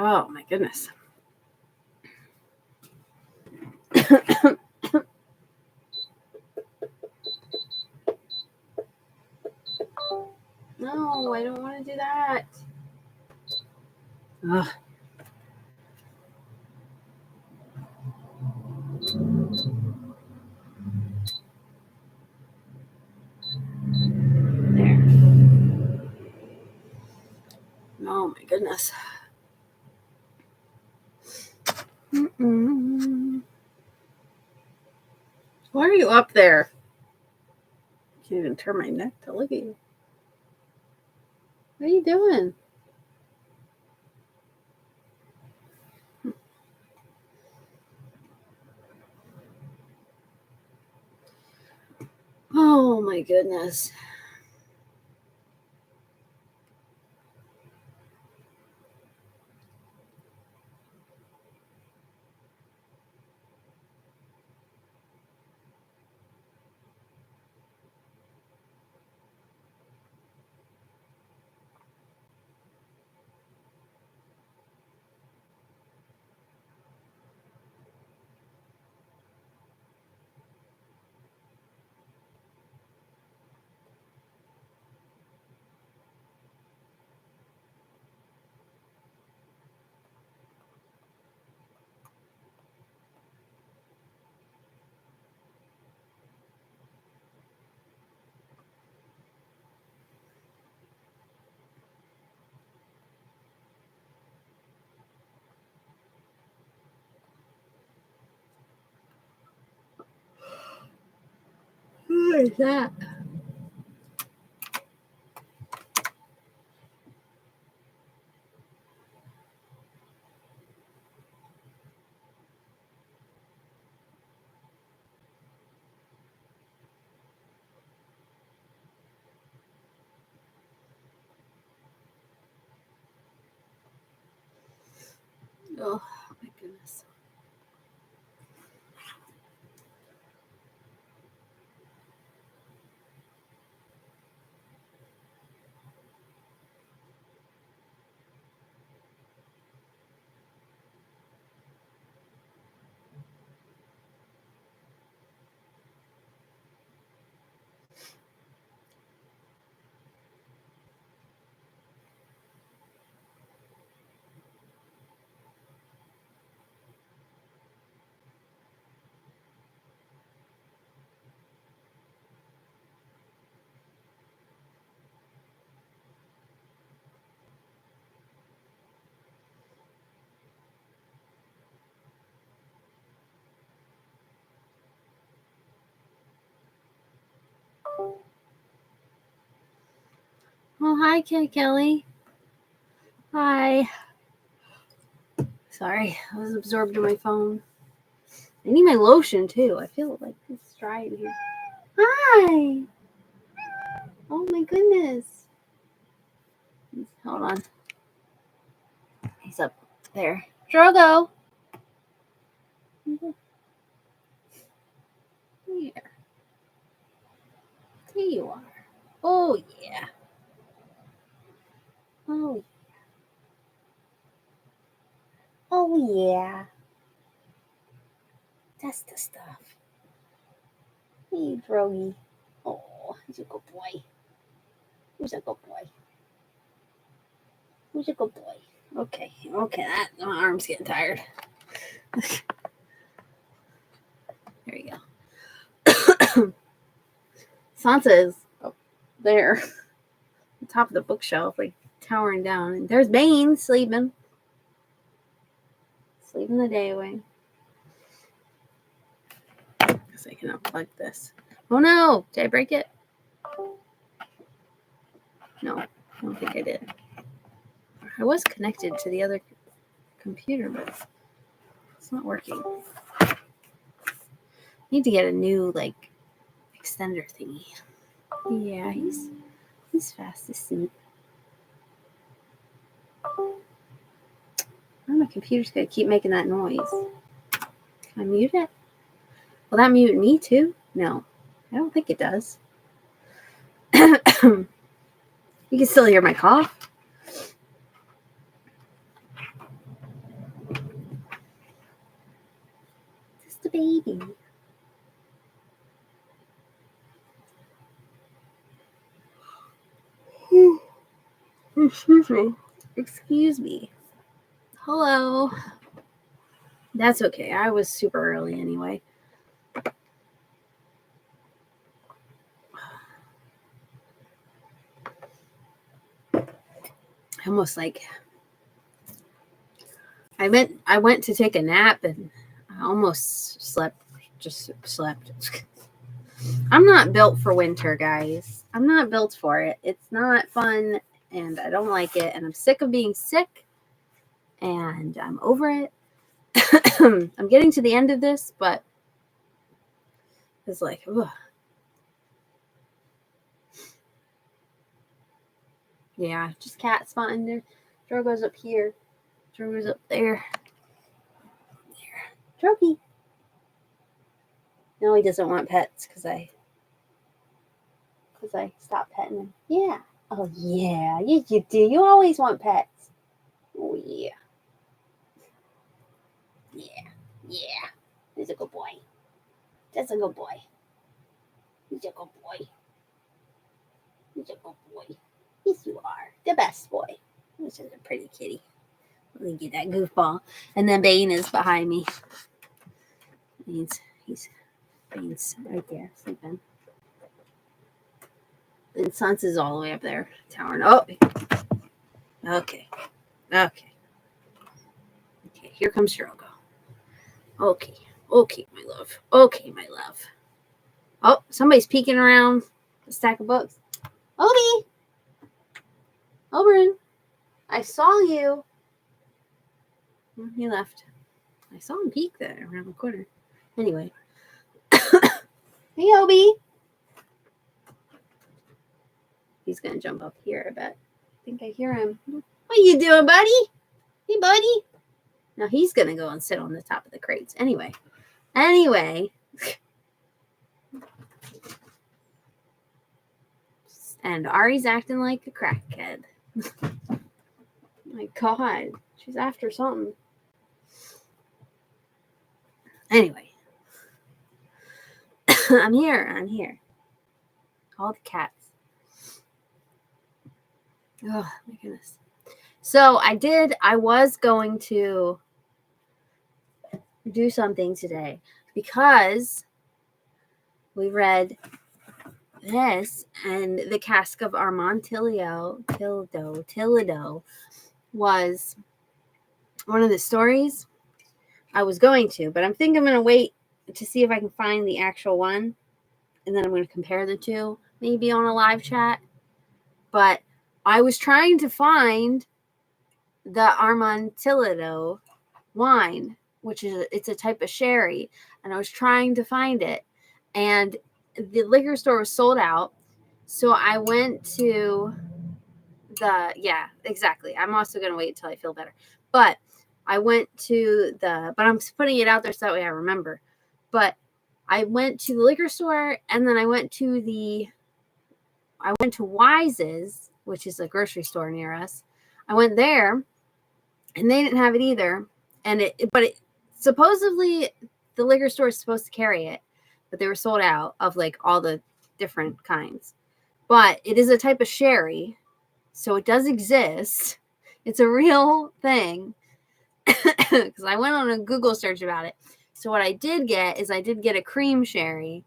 Oh, my goodness. No, I don't want to do that. Ugh. There. Oh, my goodness. Why are you up there? I can't even turn my neck to look at you. What are you doing? Oh, my goodness. What is that? Oh, my goodness. Oh, hi, Kelly. Hi. Sorry, I was absorbed in my phone. I need my lotion, too. I feel like it's dry in here. Hi. Oh, my goodness. Hold on. He's up there. Drogo. Here. There you are. Oh, yeah. Oh, yeah. That's the stuff. Hey, Drogy. Oh, he's a good boy. Who's a good boy? Who's a good boy? Okay, my arm's getting tired. There you go. Sansa is up there, on top of the bookshelf, like towering down. And there's Bane sleeping the day away. Guess I can unplug this. Oh no! Did I break it? No, I don't think I did. I was connected to the other computer, but it's not working. Need to get a new extender thingy. Yeah, he's fast asleep. My computer's gonna keep making that noise. Can I mute it? Will that mute me too? No, I don't think it does. You can still hear my cough. a baby. Excuse me. Hello. That's okay. I was super early anyway. Almost like I went to take a nap and I almost slept. Just slept. I'm not built for winter, guys. I'm not built for it. It's not fun and I don't like it and I'm sick of being sick and I'm over it. I'm getting to the end of this, but it's like, ugh. Yeah, just cat spotting there. Drogo's up here. Drogo's up there. There. Drogy. No, he doesn't want pets because I stopped petting him. Yeah. Oh, yeah. Yes, you do. You always want pets. Oh, yeah. Yeah. Yeah. He's a good boy. That's a good boy. He's a good boy. He's a good boy. Yes, you are. The best boy. This is a pretty kitty. Let me get that goofball. And then Bane is behind me. Bane's right there, sleeping. And Sans is all the way up there, towering. Oh, okay. Okay, here comes Drogo. Okay, my love. Okay, my love. Oh, somebody's peeking around a stack of books. Obi! Oberyn, I saw you. He left. I saw him peek there around the corner. Anyway. Hey, Obi. He's going to jump up here, I bet. I think I hear him. What you doing, buddy? Hey, buddy. Now he's going to go and sit on the top of the crates. Anyway. And Ari's acting like a crackhead. My God. She's after something. Anyway. I'm here. All the cats. Oh, my goodness. So I was going to do something today because we read this and the Cask of Armand Tilido was one of the stories I was going to, but I'm thinking I'm going to wait to see if I can find the actual one and then I'm going to compare the two maybe on a live chat. But I was trying to find the Armantillado wine, which is it's a type of sherry, and I was trying to find it, and the liquor store was sold out. So I went to exactly. I'm also gonna wait until I feel better, but I went to but I'm putting it out there so that way I remember. But I went to the liquor store, and then I went to Wise's, which is a grocery store near us. I went there, and they didn't have it either. But supposedly the liquor store is supposed to carry it, but they were sold out of like all the different kinds. But it is a type of sherry, so it does exist. It's a real thing because I went on a Google search about it. So what I did get a cream sherry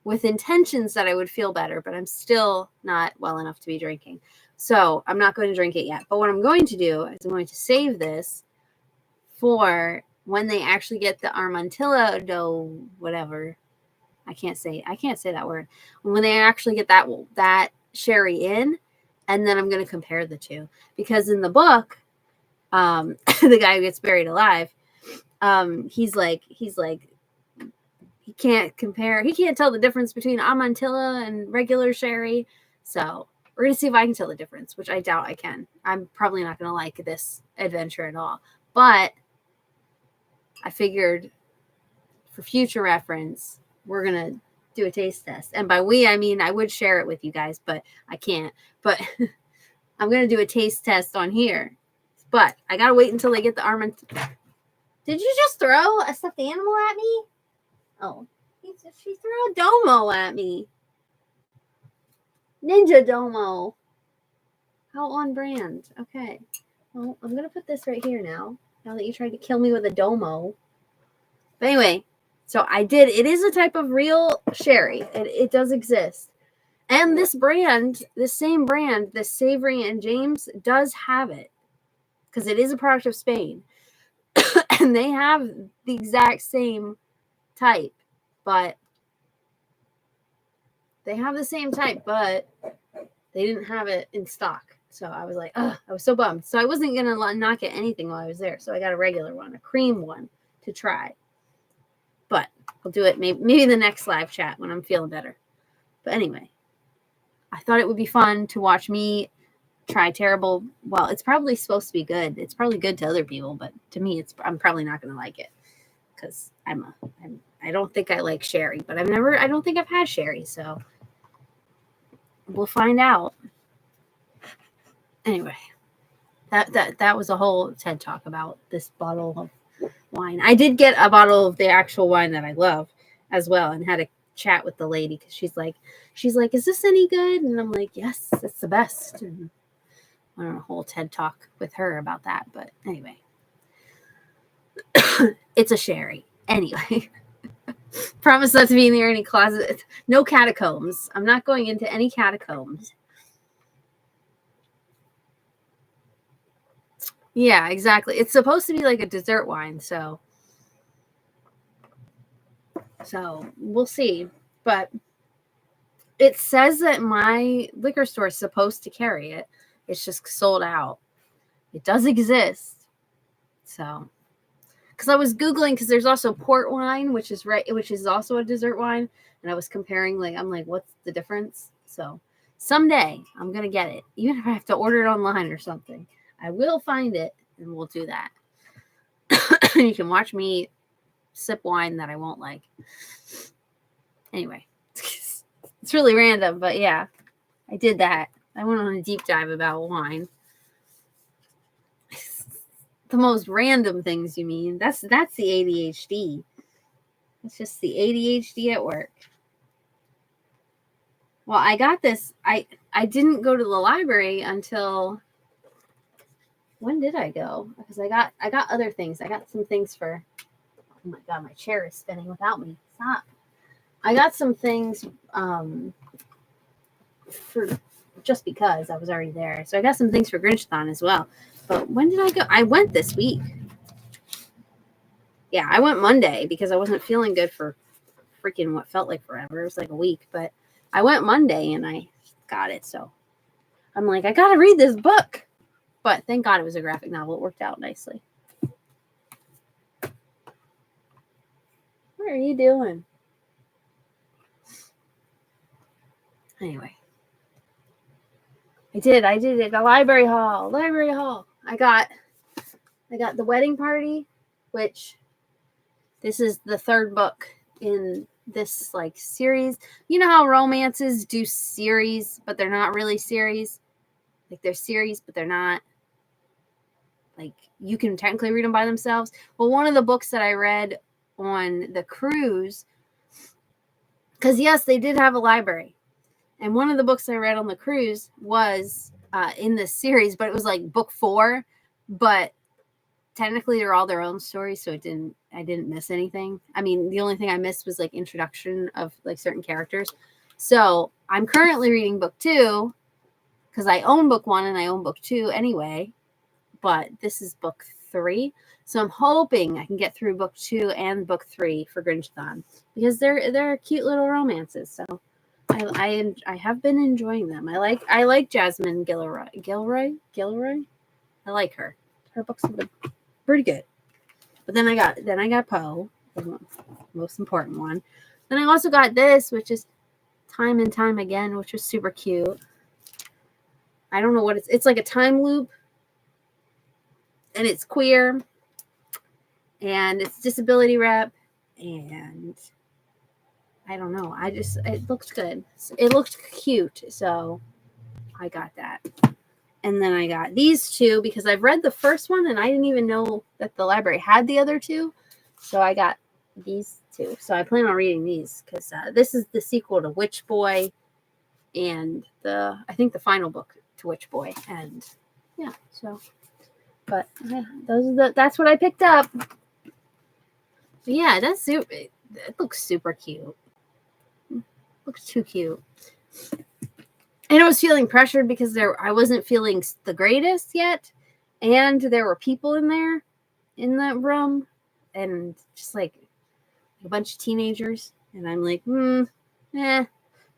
with intentions that I would feel better, but I'm still not well enough to be drinking. So I'm not going to drink it yet. But what I'm going to do is I'm going to save this for when they actually get the Armantillado, whatever. I can't say that word. When they actually get that sherry in, and then I'm going to compare the two. Because in the book, the guy who gets buried alive, he's like, he can't tell the difference between Armantilla and regular sherry. So we're going to see if I can tell the difference, which I doubt I can. I'm probably not going to like this adventure at all. But I figured for future reference, we're going to do a taste test. And by we, I mean I would share it with you guys, but I can't. But I'm going to do a taste test on here. But I got to wait until they get the Armantilla. Did you just throw a stuffed animal at me? Oh, she threw a domo at me. Ninja domo. How on brand. Okay. Well, I'm going to put this right here now that you tried to kill me with a domo. But anyway, so I did. It is a type of real sherry. It does exist. And this brand, the same brand, the Savory and James, does have it. Because it is a product of Spain. And they have the exact same type. But they have the same type, but they didn't have it in stock. So I was like, ugh, I was so bummed. So I wasn't going to not get anything while I was there. So I got a regular one, a cream one to try. But I'll do it maybe the next live chat when I'm feeling better. But anyway, I thought it would be fun to watch me try terrible. Well, it's probably supposed to be good. It's probably good to other people, but to me, I'm probably not going to like it because I don't think I like sherry, but I don't think I've had sherry, so we'll find out. Anyway, that was a whole TED talk about this bottle of wine. I did get a bottle of the actual wine that I love as well, and had a chat with the lady because she's like, is this any good? And I'm like, yes, it's the best. And I went on a whole TED talk with her about that. But anyway, it's a sherry. Anyway, promise not to be near any closet. No catacombs. I'm not going into any catacombs. Yeah, exactly. It's supposed to be like a dessert wine, so we'll see. But it says that my liquor store is supposed to carry it. It's just sold out. It does exist. So, because I was Googling, because there's also port wine, which is also a dessert wine. And I was comparing, I'm like, what's the difference? So someday I'm going to get it. Even if I have to order it online or something, I will find it and we'll do that. You can watch me sip wine that I won't like. Anyway, it's really random, but yeah, I did that. I went on a deep dive about wine. The most random things, you mean? That's the ADHD. It's just the ADHD at work. Well, I got this. I didn't go to the library until, when did I go? Because I got other things. I got some things for, oh my God, my chair is spinning without me. Stop. I got some things for just because I was already there. So I got some things for Grinchathon as well. But when did I go? I went this week. Yeah, I went Monday because I wasn't feeling good for freaking what felt like forever. It was like a week. But I went Monday and I got it. So I'm like, I got to read this book. But thank God it was a graphic novel. It worked out nicely. What are you doing? Anyway. I did it. The library haul. I got The Wedding Party, which this is the third book in this series. You know how romances do series, but they're not really series. They're series, but they're not. You can technically read them by themselves. Well, one of the books that I read on the cruise, because yes, they did have a library. And one of the books I read on the cruise was in this series, but it was book 4, but technically they're all their own stories, so I didn't miss anything. I mean, the only thing I missed was introduction of certain characters. So I'm currently reading book 2 because I own book 1 and I own book 2 anyway, but this is book 3. So I'm hoping I can get through book 2 and book 3 for Grinchathon because they're cute little romances. So I have been enjoying them. I like Jasmine Gilroy. I like her. Her books have been pretty good. But then I got Poe, the most important one. Then I also got this, which is Time and Time Again, which was super cute. I don't know what it's like a time loop, and it's queer, and it's disability rep, and I don't know. It looked good. It looked cute, so I got that. And then I got these two because I've read the first one and I didn't even know that the library had the other two. So I got these two. So I plan on reading these because this is the sequel to Witch Boy and I think the final book to Witch Boy. And yeah, so, but yeah, that's what I picked up. But yeah, it looks super cute. Looks too cute. And I was feeling pressured because I wasn't feeling the greatest yet. And there were people in there in that room and just like a bunch of teenagers. And I'm like, I'm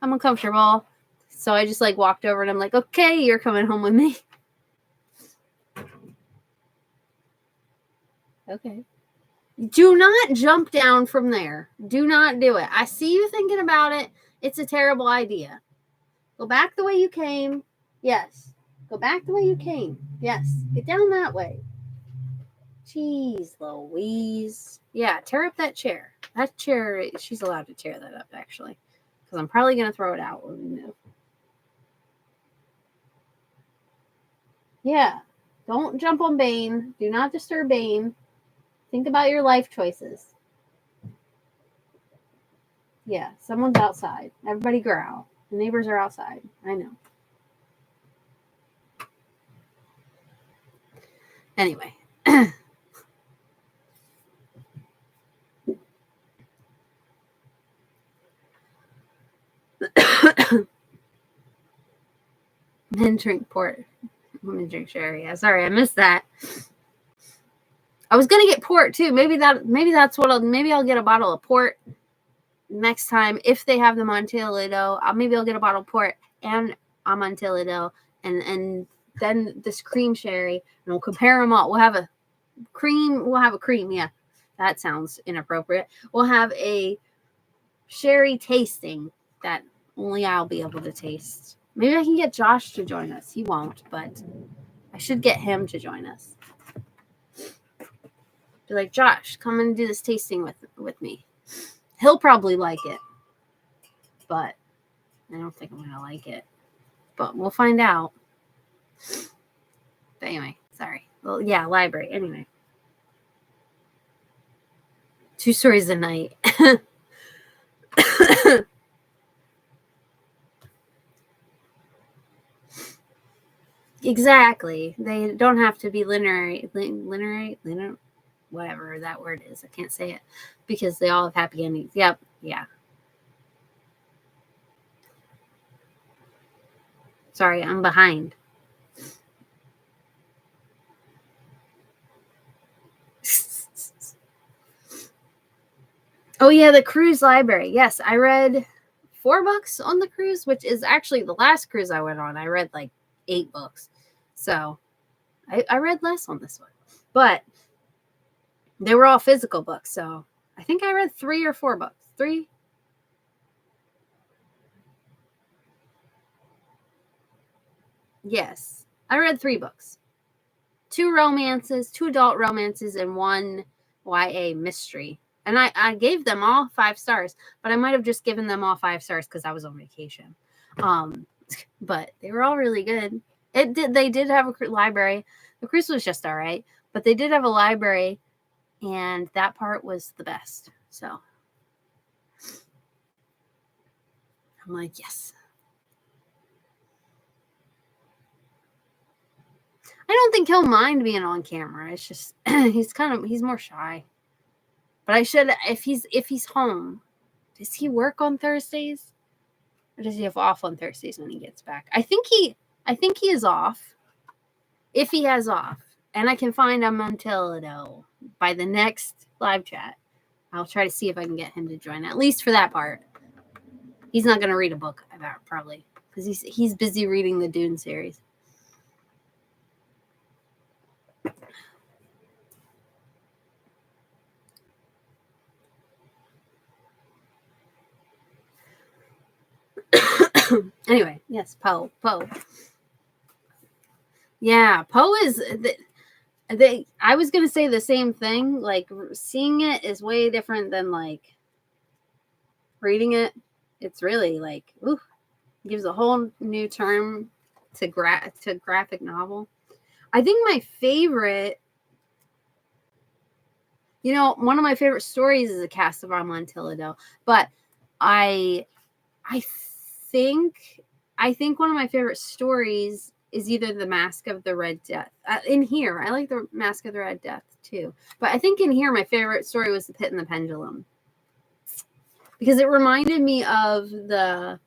uncomfortable. So I just like walked over and I'm like, okay, you're coming home with me. Okay. Do not jump down from there. Do not do it. I see you thinking about it. It's a terrible idea. Go back the way you came. Yes. Go back the way you came. Yes. Get down that way. Jeez Louise. Yeah, tear up that chair. That chair, she's allowed to tear that up, actually. Because I'm probably going to throw it out when we move. Yeah. Don't jump on Bane. Do not disturb Bane. Think about your life choices. Yeah, someone's outside. Everybody growl. The neighbors are outside. I know. Anyway. Men drink port. Women drink sherry. Yeah, sorry, I missed that. I was gonna get port too. Maybe that's what maybe I'll get a bottle of port next time if they have them on Toledo. Maybe I'll get a bottle of port and I'm on Toledo and then this cream sherry and we'll compare them all. We'll have a cream. Yeah, that sounds inappropriate. We'll have a sherry tasting that only I'll be able to taste. Maybe I can get Josh to join us. He won't, but I should get him to join us. Be like, Josh, come and do this tasting with me. He'll probably like it, but I don't think I'm going to like it. But we'll find out. But anyway, sorry. Well, yeah, library. Anyway. 2 stories a night. Exactly. They don't have to be linear, whatever that word is. I can't say it because they all have happy endings. Yep. Yeah. Sorry, I'm behind. Oh yeah, the cruise library. Yes, I read 4 books on the cruise, which is actually the last cruise I went on. I read like 8 books. So I read less on this one. But they were all physical books. So I think I read 3 or 4 books. 3. Yes. I read 3 books. 2 romances, 2 adult romances, and 1 YA mystery. And I gave them all 5 stars, but I might have just given them all 5 stars because I was on vacation. But they were all really good. They did have a library. The cruise was just all right, but they did have a library, and that part was the best. So I'm like, yes. I don't think he'll mind being on camera. It's just he's more shy. But I should if he's home. Does he work on Thursdays? Or does he have off on Thursdays when he gets back? I think he is off. If he has off. And I can find him on Toledo by the next live chat. I'll try to see if I can get him to join, at least for that part. He's not going to read a book about probably because he's busy reading the Dune series. Anyway, yes, Poe. Yeah, Poe is. I was gonna say the same thing. Like seeing it is way different than like reading it. It's really like, ooh, gives a whole new term to graphic novel. I think my favorite, one of my favorite stories is A Cast of Amontillado, but I think one of my favorite stories is either The Mask of the Red Death. In here, I like The Mask of the Red Death too, but I think in here my favorite story was The Pit and the Pendulum, because it reminded me of the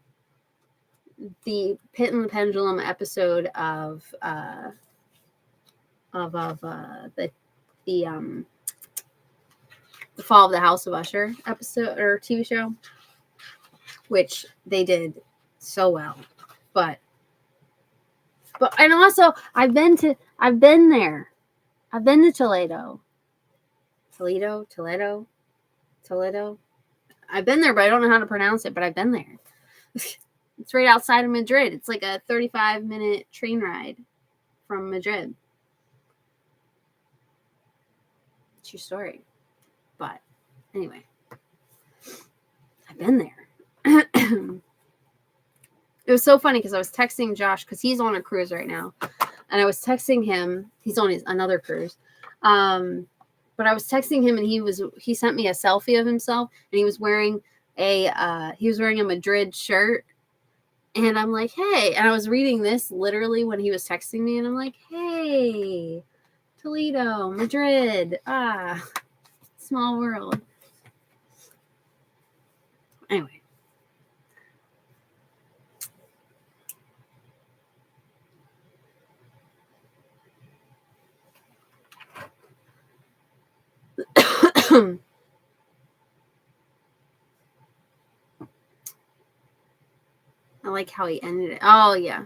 Pit and the Pendulum episode of the Fall of the House of Usher episode or TV show, which they did so well. But and also I've been there. I've been to Toledo. I've been there, but I don't know how to pronounce it, but I've been there. It's right outside of Madrid. It's like a 35-minute train ride from Madrid. True story. But anyway, I've been there. It was so funny because I was texting Josh because he's on a cruise right now, and I was texting him. He's on another cruise, but I was texting him, and he sent me a selfie of himself, and he was wearing a Madrid shirt, and I'm like, hey, and I was reading this literally when he was texting me, and I'm like, hey, Toledo, Madrid, small world. Anyway. I like how he ended it. Oh yeah.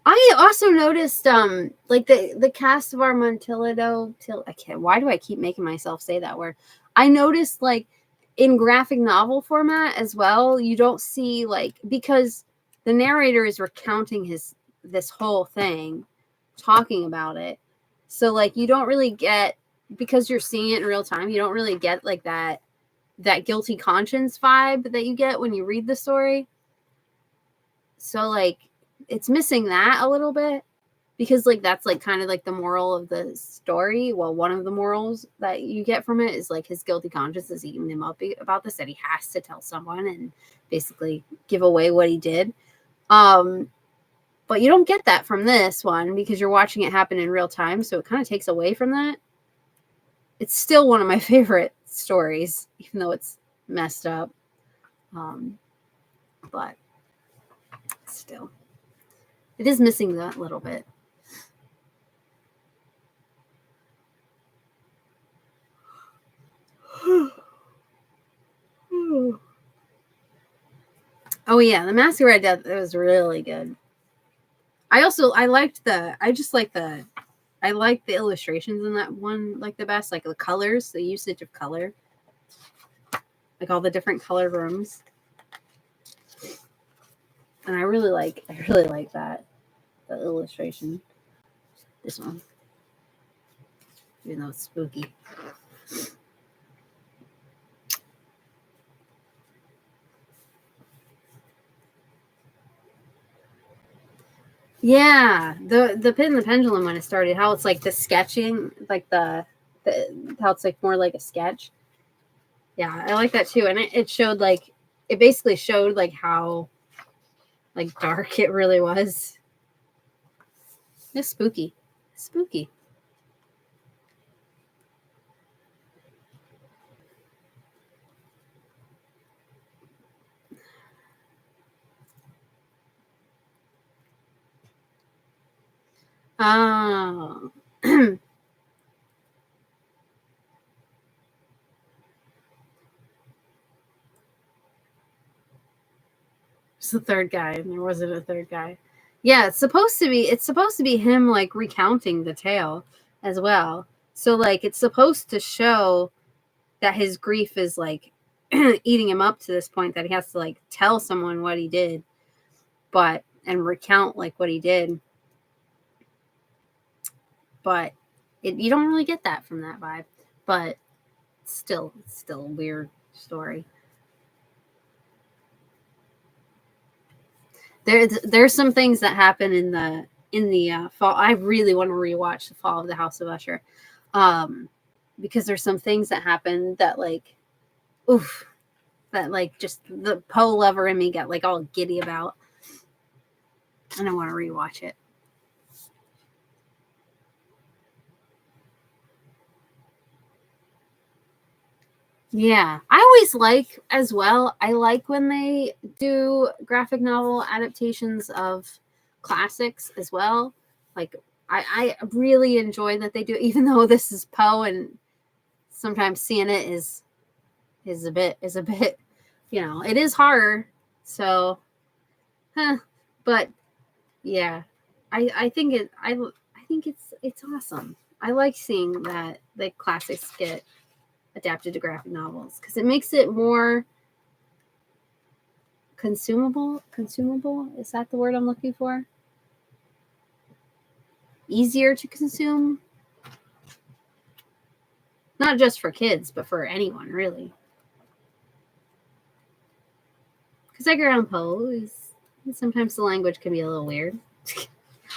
I also noticed like the cast of Amontillado why do I keep making myself say that word? I noticed like in graphic novel format as well, you don't see like, because the narrator is recounting this whole thing, talking about it. So like you don't really get, because you're seeing it in real time, you don't really get like that guilty conscience vibe that you get when you read the story. So like it's missing that a little bit, because like that's like kind of like the moral of the story. Well, one of the morals that you get from it is like his guilty conscience is eating him up about this, that he has to tell someone and basically give away what he did. But you don't get that from this one because you're watching it happen in real time, so it kind of takes away from that. It's still one of my favorite stories, even though it's messed up. But still, it is missing that little bit. Oh yeah, The Mask of Red Death, it was really good. I liked the illustrations in that one like the best, like the colors, the usage of color, like all the different colored rooms. And I really like that, the illustration. This one, even though it's spooky. Yeah, the Pit and the Pendulum when it started, how it's like the sketching, like the how it's like more like a sketch. Yeah, I like that too, and it showed like, it basically showed like how like dark it really was. It's spooky. Oh. It's the third guy, and there wasn't a third guy. Yeah, it's supposed to be him like recounting the tale as well. So like it's supposed to show that his grief is like eating him up to this point that he has to like tell someone what he did, and recount like what he did. But you don't really get that from that vibe. But still a weird story. There's some things that happen in the fall. I really want to rewatch the Fall of the House of Usher, because there's some things that happen that like, oof, that like just the Poe lover in me got like all giddy about, and I want to rewatch it. Yeah, I always like as well. I like when they do graphic novel adaptations of classics as well. Like I really enjoy that they do, even though this is Poe, and sometimes seeing it is a bit it is horror. So, but yeah, I think it's awesome. I like seeing that the classics get adapted to graphic novels because it makes it more consumable. Is that the word I'm looking for? Easier to consume, not just for kids but for anyone really, because Edgar Allan Poe is sometimes the language can be a little weird.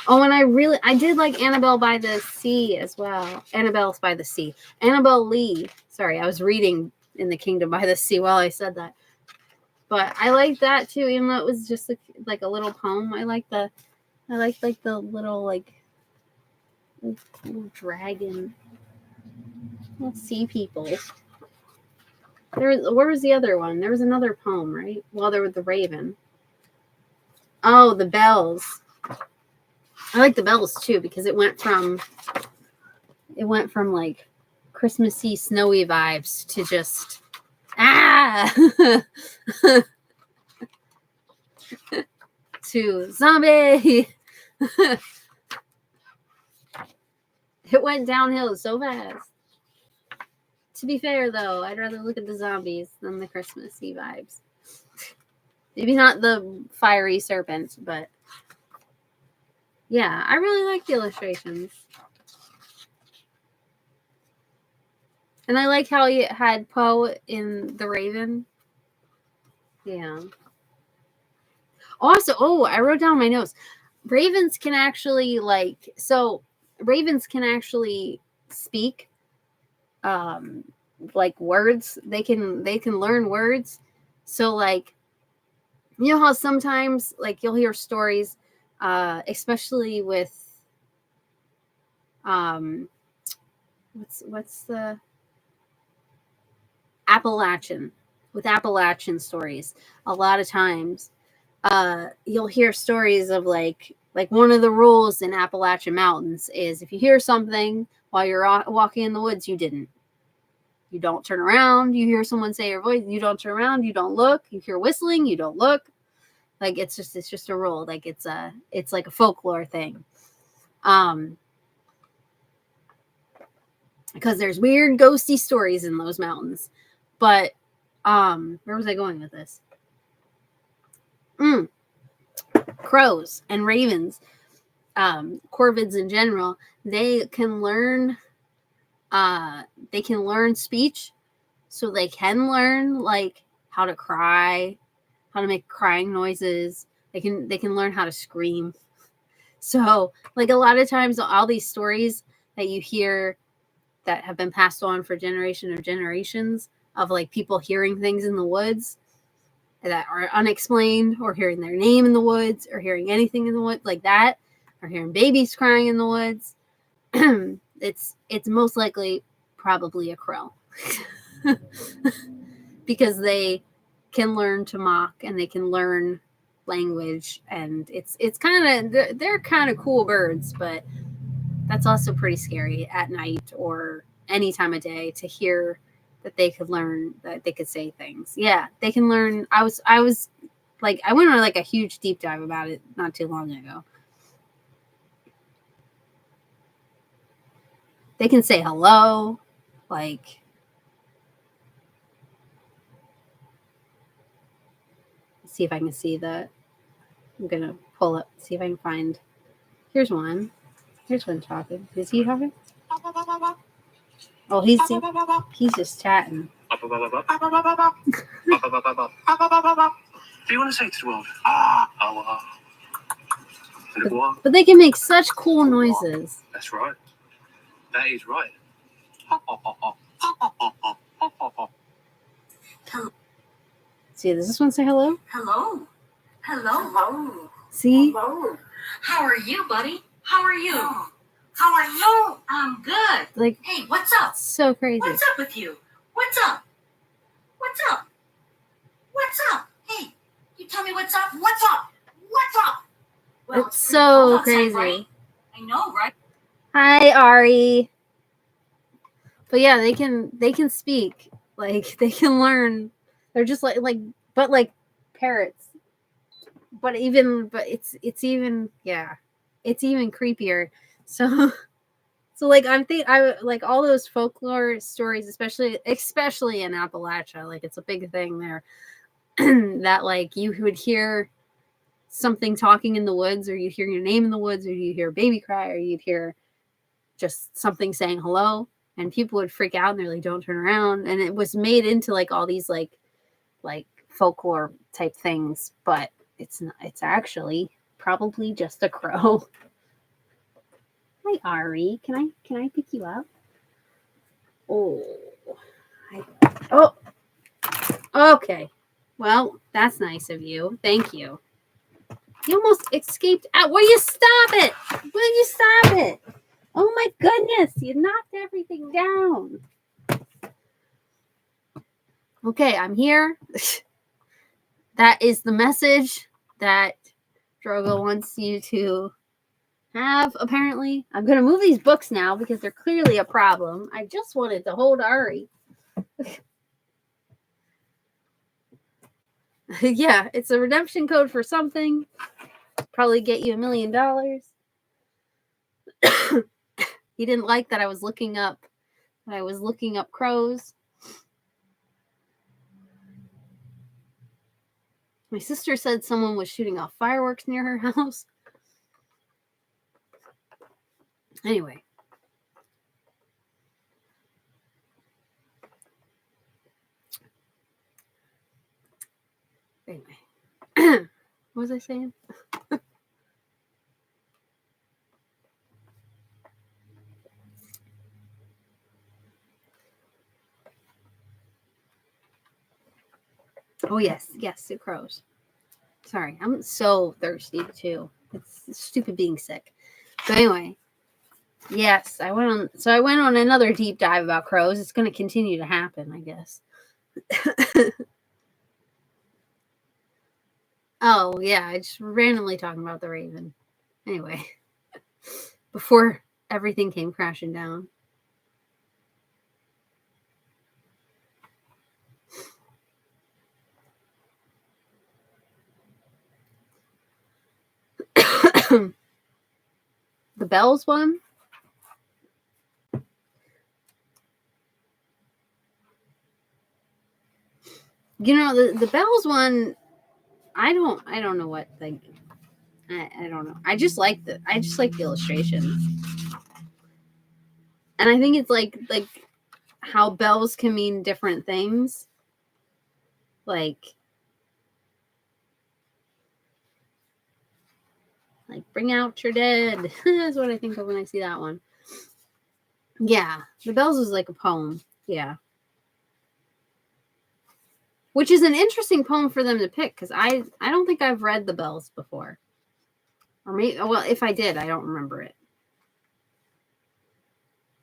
Oh, and I did like Annabelle by the Sea as well. Annabelle by the Sea. Annabelle Lee. Sorry, I was reading In the Kingdom by the Sea while I said that. But I like that too, even though it was just like a little poem. I like the little like little dragon, little sea people. Where was the other one? There was another poem, right? Well, there was the Raven. Oh, the bells. I like the bells too because it went from like Christmassy, snowy vibes to just to zombie. It went downhill so fast. To be fair, though, I'd rather look at the zombies than the Christmassy vibes. Maybe not the fiery serpent, but yeah, I really like the illustrations. And I like how you had Poe in the Raven. Yeah. Also, I wrote down my notes. Ravens can actually speak like words. They can learn words. So like, you know how sometimes like you'll hear stories, especially with what's the Appalachian stories. A lot of times you'll hear stories of like one of the rules in Appalachian Mountains is if you hear something while you're walking in the woods, you don't turn around. You hear someone say your voice, you don't turn around, you don't look. You hear whistling, you don't look. Like it's just a rule. Like it's like a folklore thing. Because there's weird ghosty stories in those mountains. But where was I going with this? Crows and ravens, corvids in general, they can learn speech, so they can learn like how to cry, how to make crying noises. They can learn how to scream. So like a lot of times all these stories that you hear that have been passed on for generations of like people hearing things in the woods that are unexplained, or hearing their name in the woods, or hearing anything in the woods like that, or hearing babies crying in the woods, it's most likely probably a crow. Because they can learn to mock and they can learn language, and it's kind of, they're kind of cool birds, but that's also pretty scary at night or any time of day to hear that they could learn, that they could say things. Yeah, they can learn. I was like, I went on like a huge deep dive about it not too long ago. They can say hello, like see if I can see the, I'm gonna pull up, see if I can find, here's one talking. Is he talking? Oh, he's just chatting. Do you want to say to the world, but they can make such cool noises. That's right. That is right. See, does this one say hello? Hello. Hello. Hello. See? Hello. How are you, buddy? How are you? How are you? I'm good. Like, hey, what's up? So crazy. What's up with you? What's up? What's up? What's up? Hey, you tell me what's up. What's up? What's up? Well, it's so crazy. Right? I know, right? Hi, Ari. But yeah, they can speak. Like, they can learn. They're just like parrots. But it's even creepier. So like I like all those folklore stories, especially in Appalachia, like it's a big thing there. That like you would hear something talking in the woods, or you'd hear your name in the woods, or you'd hear a baby cry, or you'd hear just something saying hello, and people would freak out and they're like, don't turn around. And it was made into like all these like folklore type things, but it's actually probably just a crow. Hi, Ari. Can I pick you up? Okay. Well, that's nice of you. Thank you. You almost escaped out. Will you stop it? Will you stop it? Oh my goodness, you knocked everything down. Okay, I'm here. That is the message that Drogo wants you to have, apparently. I'm going to move these books now because they're clearly a problem. I just wanted to hold Ari. Yeah, it's a redemption code for something. Probably get you $1 million. He didn't like that I was looking up crows. My sister said someone was shooting off fireworks near her house. Anyway. What was I saying? Oh, yes, the crows. Sorry, I'm so thirsty, too. It's stupid being sick. So anyway, yes, I went on another deep dive about crows. It's going to continue to happen, I guess. Oh, yeah, I just randomly talking about the raven. Anyway, before everything came crashing down. The bells one? You know, the bells one, I don't know what, like, I don't know. I just like the illustrations. And I think it's like how bells can mean different things. Like bring out your dead. That's what I think of when I see that one. Yeah, the bells was like a poem. Yeah. Which is an interesting poem for them to pick, because I don't think I've read the bells before. Or maybe, well, if I did, I don't remember it.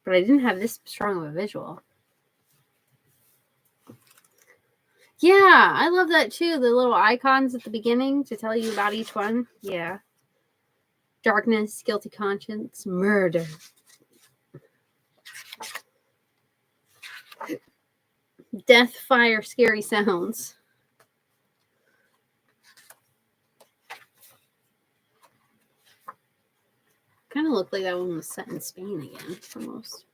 But I didn't have this strong of a visual. Yeah, I love that too. The little icons at the beginning to tell you about each one. Yeah. Darkness, guilty conscience, murder. Death, fire, scary sounds. Kind of looked like that one was set in Spain again, almost.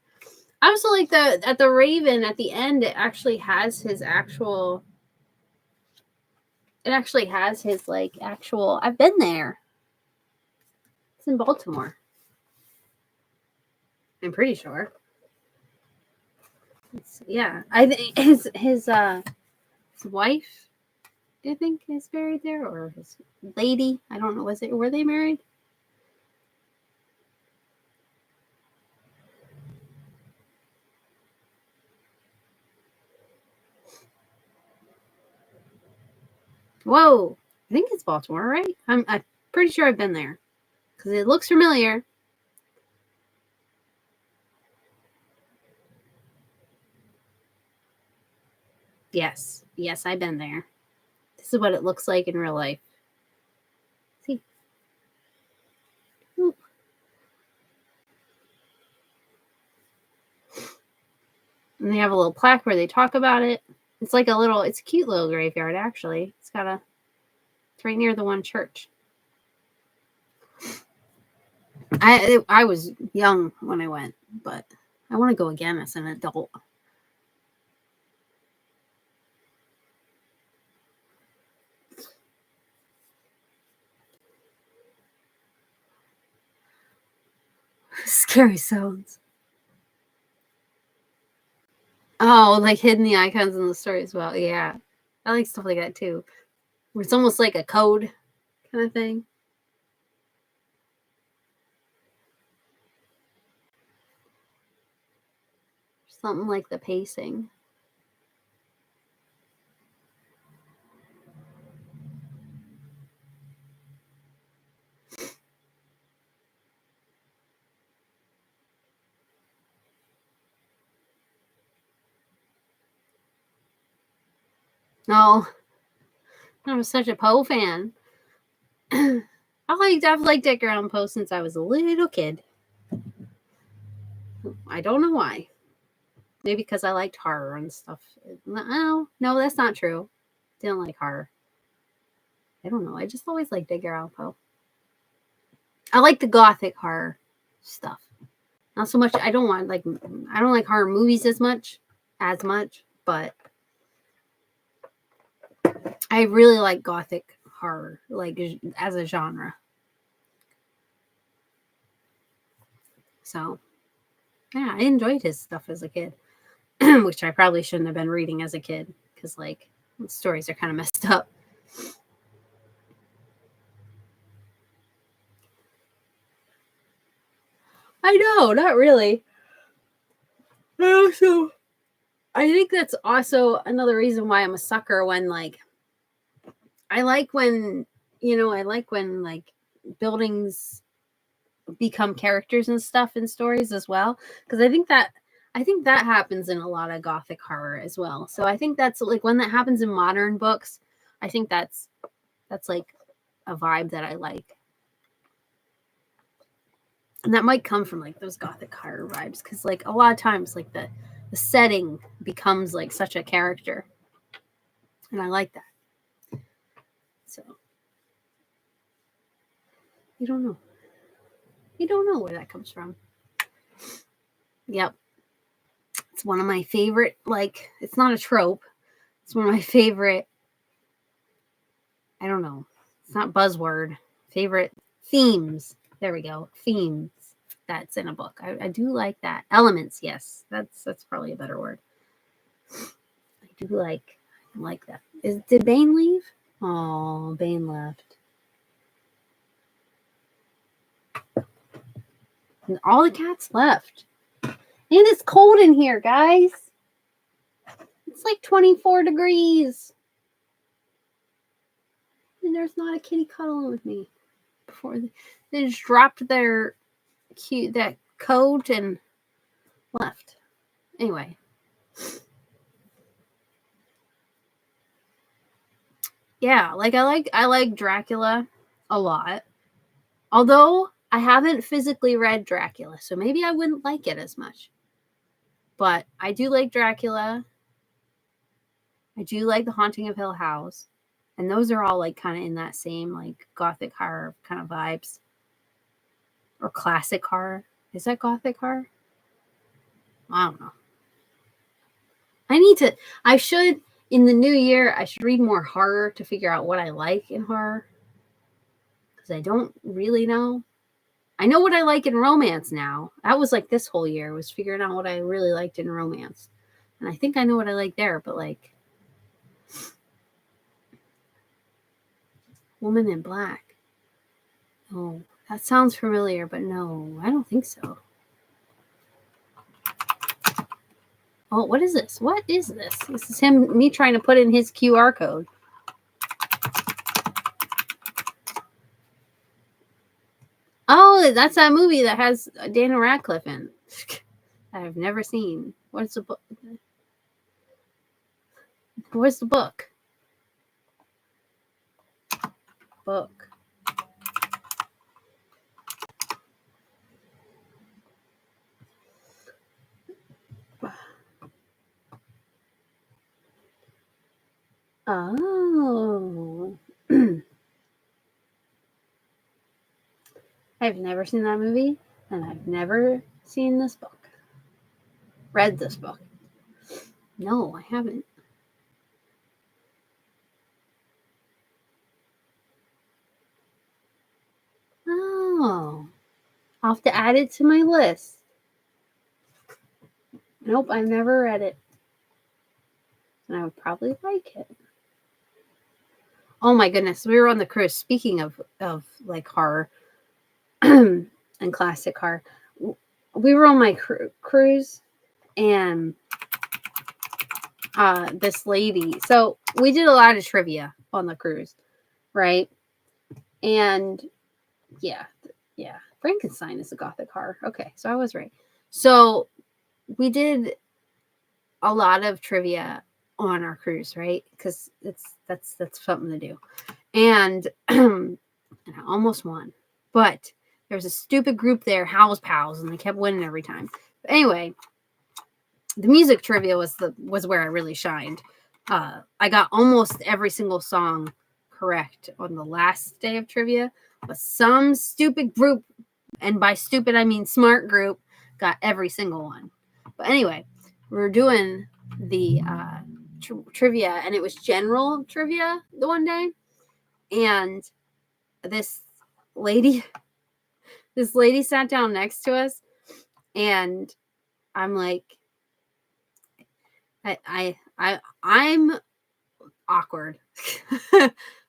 I also like at the Raven at the end. It actually has his actual. It actually has his actual. I've been there. It's in Baltimore. I'm pretty sure. Yeah, I think his wife I think, is buried there, or his lady. I don't know. Were they married? Whoa. I think it's Baltimore, right? I'm pretty sure I've been there because it looks familiar. Yes, I've been there. This is what it looks like in real life. See? Ooh. And they have a little plaque where they talk about it. It's like it's a cute little graveyard, actually. It's right near the one church. I was young when I went, but I want to go again as an adult. Scary sounds. Oh, like hidden the icons in the story as well. Yeah. I like stuff like that too. Where it's almost like a code kind of thing. Something like the pacing. No. I'm such a Poe fan. I've liked Edgar Allan Poe since I was a little kid. I don't know why. Maybe because I liked horror and stuff. No, that's not true. Didn't like horror. I don't know. I just always liked Edgar Allan Poe. I like the gothic horror stuff. Not so much. I don't like horror movies as much, but I really like gothic horror, like as a genre. So, yeah, I enjoyed his stuff as a kid, which I probably shouldn't have been reading as a kid because, like, the stories are kind of messed up. I know, not really. I think that's also another reason why I'm a sucker when, like, I like when like buildings become characters and stuff in stories as well, because I think that happens in a lot of gothic horror as well. So I think that's like when that happens in modern books, I think that's like a vibe that I like. And that might come from like those gothic horror vibes, because like a lot of times like the setting becomes like such a character. And I like that. So you don't know. You don't know where that comes from. Yep. It's one of my favorite, like, it's not a trope. It's one of my favorite, I don't know. It's not buzzword. Favorite themes. There we go. Themes that's in a book. I do like that. Elements, yes. That's probably a better word. I do like that. Did Bane leave? Oh, Bane left. And all the cats left. And it's cold in here, guys. It's like 24 degrees. And there's not a kitty cuddling with me. Before they just dropped that coat and left. Anyway. Yeah, like I like Dracula a lot. Although I haven't physically read Dracula, so maybe I wouldn't like it as much. But I do like Dracula. I do like The Haunting of Hill House. And those are all like kind of in that same like gothic horror kind of vibes. Or classic horror. Is that gothic horror? I don't know. I should, in the new year, I should read more horror to figure out what I like in horror. Because I don't really know. I know what I like in romance now. That was like this whole year, was figuring out what I really liked in romance. And I think I know what I like there, but like, Woman in Black. Oh, that sounds familiar, but no, I don't think so. Oh, what is this? What is this? This is me trying to put in his QR code. Oh, that's that movie that has Daniel Radcliffe in. That I've never seen. What's the book? Where's the book? Book. Oh. I've never seen that movie, and I've never seen this book. Read this book. No, I haven't. Oh. I'll have to add it to my list. Nope, I've never read it. And I would probably like it. Oh my goodness, we were on the cruise. Speaking of like horror and classic horror, we were on my cruise, and this lady. So we did a lot of trivia on the cruise, right? And yeah, Frankenstein is a gothic horror. Okay, so I was right. So we did a lot of trivia on our cruise, right? Because that's something to do. And and I almost won, but there was a stupid group there, House Pals, and they kept winning every time. But anyway, the music trivia was where I really shined. I got almost every single song correct on the last day of trivia, but some stupid group, and by stupid I mean smart group, got every single one. But anyway, we were doing the trivia, and it was general trivia the one day, and this lady sat down next to us, and I'm like, I'm awkward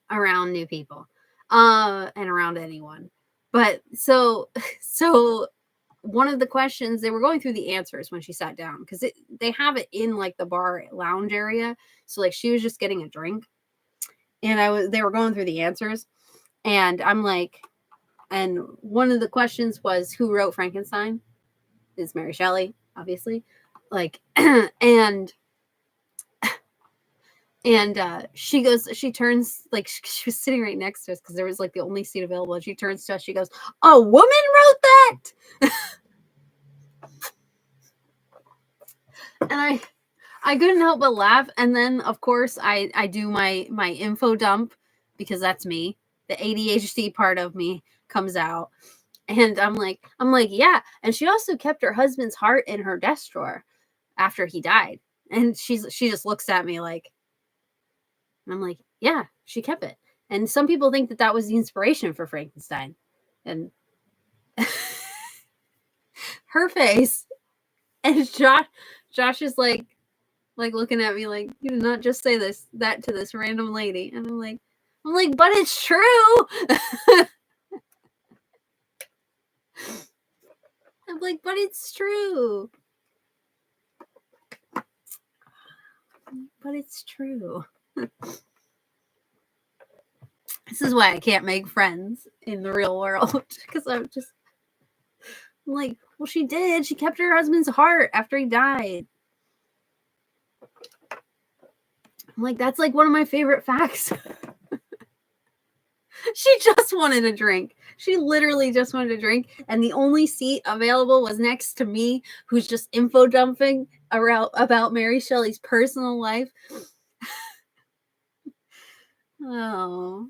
around new people, and around anyone. But so one of the questions, they were going through the answers when she sat down, because they have it in like the bar lounge area. So like she was just getting a drink, and they were going through the answers, and I'm like, and one of the questions was, who wrote Frankenstein? Is Mary Shelley, obviously. Like, and she turns, like, she was sitting right next to us because there was like the only seat available, and she turns to us, she goes, a woman wrote that. And I couldn't help but laugh. And then of course I do my info dump, because that's me. The ADHD part of me comes out, and I'm like, yeah. And she also kept her husband's heart in her desk drawer after he died. And she just looks at me like, and I'm like, yeah, she kept it. And some people think that was the inspiration for Frankenstein. And her face. And Josh is like looking at me like, you did not just say that to this random lady. And I'm like, but it's true. I'm like, but it's true. But it's true. This is why I can't make friends in the real world, because I'm like, well, she did. She kept her husband's heart after he died. I'm like, that's like one of my favorite facts. She just wanted a drink. She literally just wanted a drink. And the only seat available was next to me, who's just info dumping about Mary Shelley's personal life. Oh,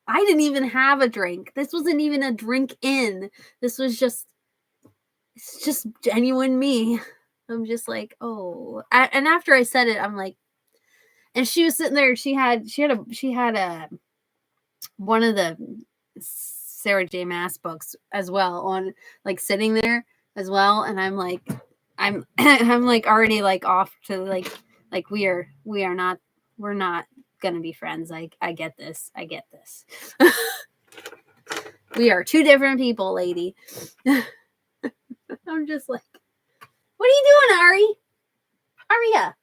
I didn't even have a drink. This wasn't even a drink in. This was it's just genuine me. I'm just like, oh. And after I said it, I'm like, and she was sitting there. She had a one of the Sarah J. Maas books as well, on like sitting there as well. And I'm like, I'm like already like off to like we're not gonna be friends. I get this. I get this. We are two different people, lady. I'm just like, what are you doing, Ari? Aria,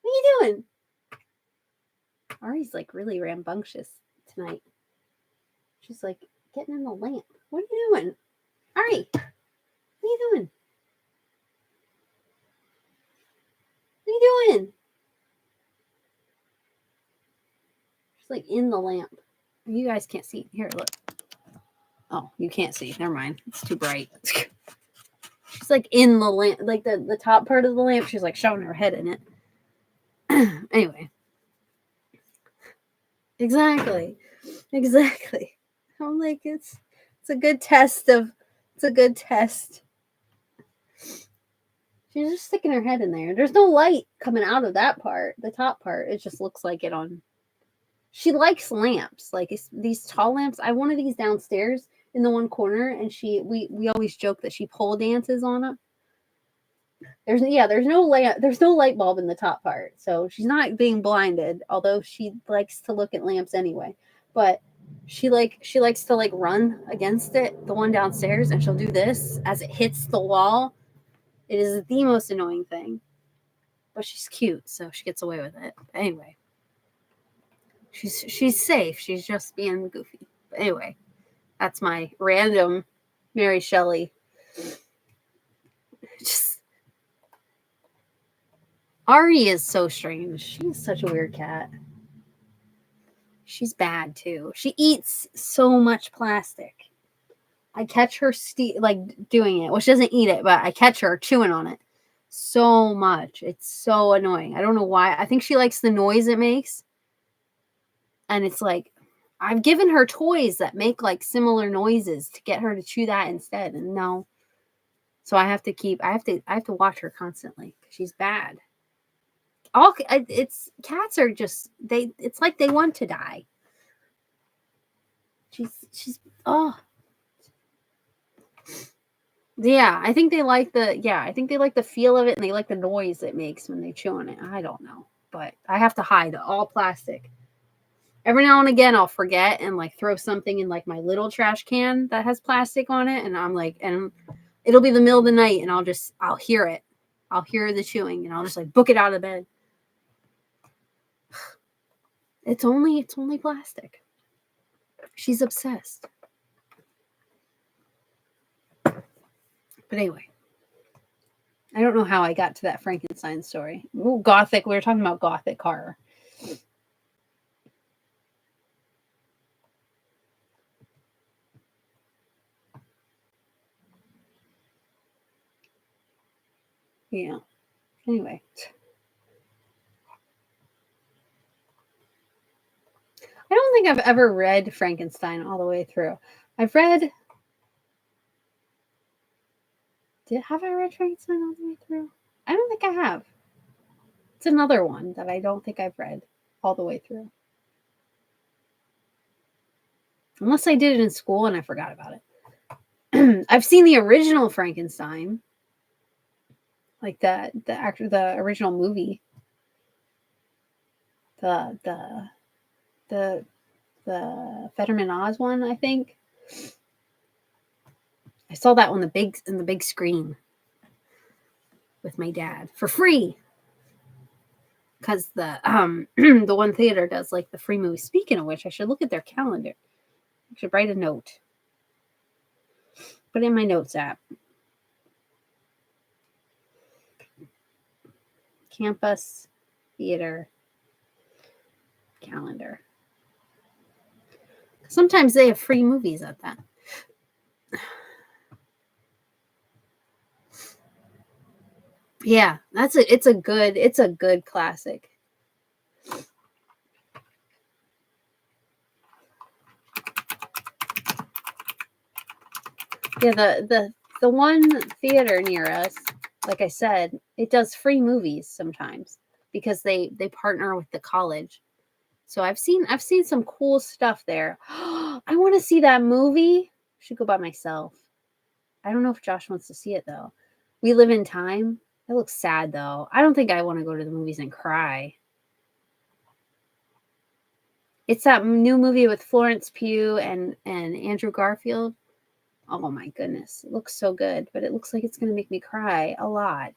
what are you doing? Ari's like really rambunctious tonight. She's like getting in the lamp. What are you doing? Ari, what are you doing? What are you doing? She's like in the lamp. You guys can't see. Here, look. Oh, you can't see. Never mind. It's too bright. She's like in the lamp, like the top part of the lamp. She's like showing her head in it. Anyway. Exactly. I'm like, it's a good test. She's just sticking her head in there. There's no light coming out of that part, the top part. It just looks like it on. She likes lamps, like these tall lamps. I have one of these downstairs in the one corner, and we always joke that she pole dances on it. There's no light bulb in the top part, so she's not being blinded. Although she likes to look at lamps anyway, but she likes to like run against it, the one downstairs, and she'll do this as it hits the wall. It is the most annoying thing, but she's cute, so she gets away with it. But anyway, she's safe. She's just being goofy. But anyway, that's my random Mary Shelley. Just Ari is so strange. She's such a weird cat. She's bad too. She eats so much plastic. I catch her doing it. Well, she doesn't eat it, but I catch her chewing on it so much. It's so annoying. I don't know why. I think she likes the noise it makes. And it's like, I've given her toys that make like similar noises to get her to chew that instead. And no. So I have to watch her constantly. She's bad. Cats are just, it's like they want to die. She's Yeah, I think they like the feel of it, and they like the noise it makes when they chew on it. I don't know, but I have to hide all plastic. Every now and again, I'll forget and like throw something in like my little trash can that has plastic on it, and I'm like, and it'll be the middle of the night, and I'll hear it. I'll hear the chewing, and I'll just like book it out of bed. It's only plastic. She's obsessed. But anyway, I don't know how I got to that Frankenstein story. Ooh, gothic. We were talking about gothic horror. Yeah. Anyway. I don't think I've ever read Frankenstein all the way through. Have I read Frankenstein all the way through? I don't think I have. It's another one that I don't think I've read all the way through. Unless I did it in school and I forgot about it. I've seen the original Frankenstein. Like the original movie. The Fetterman Oz one, I think. I saw that on the big screen with my dad for free. Because the the one theater does like the free movie. Speaking of which, I should look at their calendar. I should write a note. Put it in my notes app. Campus theater calendar. Sometimes they have free movies at that. Yeah, it's a good classic. Yeah, the one theater near us, like I said, it does free movies sometimes because they partner with the college. So I've seen some cool stuff there. I want to see that movie. Should go by myself. I don't know if Josh wants to see it though. We Live in Time. It looks sad though. I don't think I want to go to the movies and cry. It's that new movie with Florence Pugh and Andrew Garfield. Oh my goodness. It looks so good, but it looks like it's going to make me cry a lot.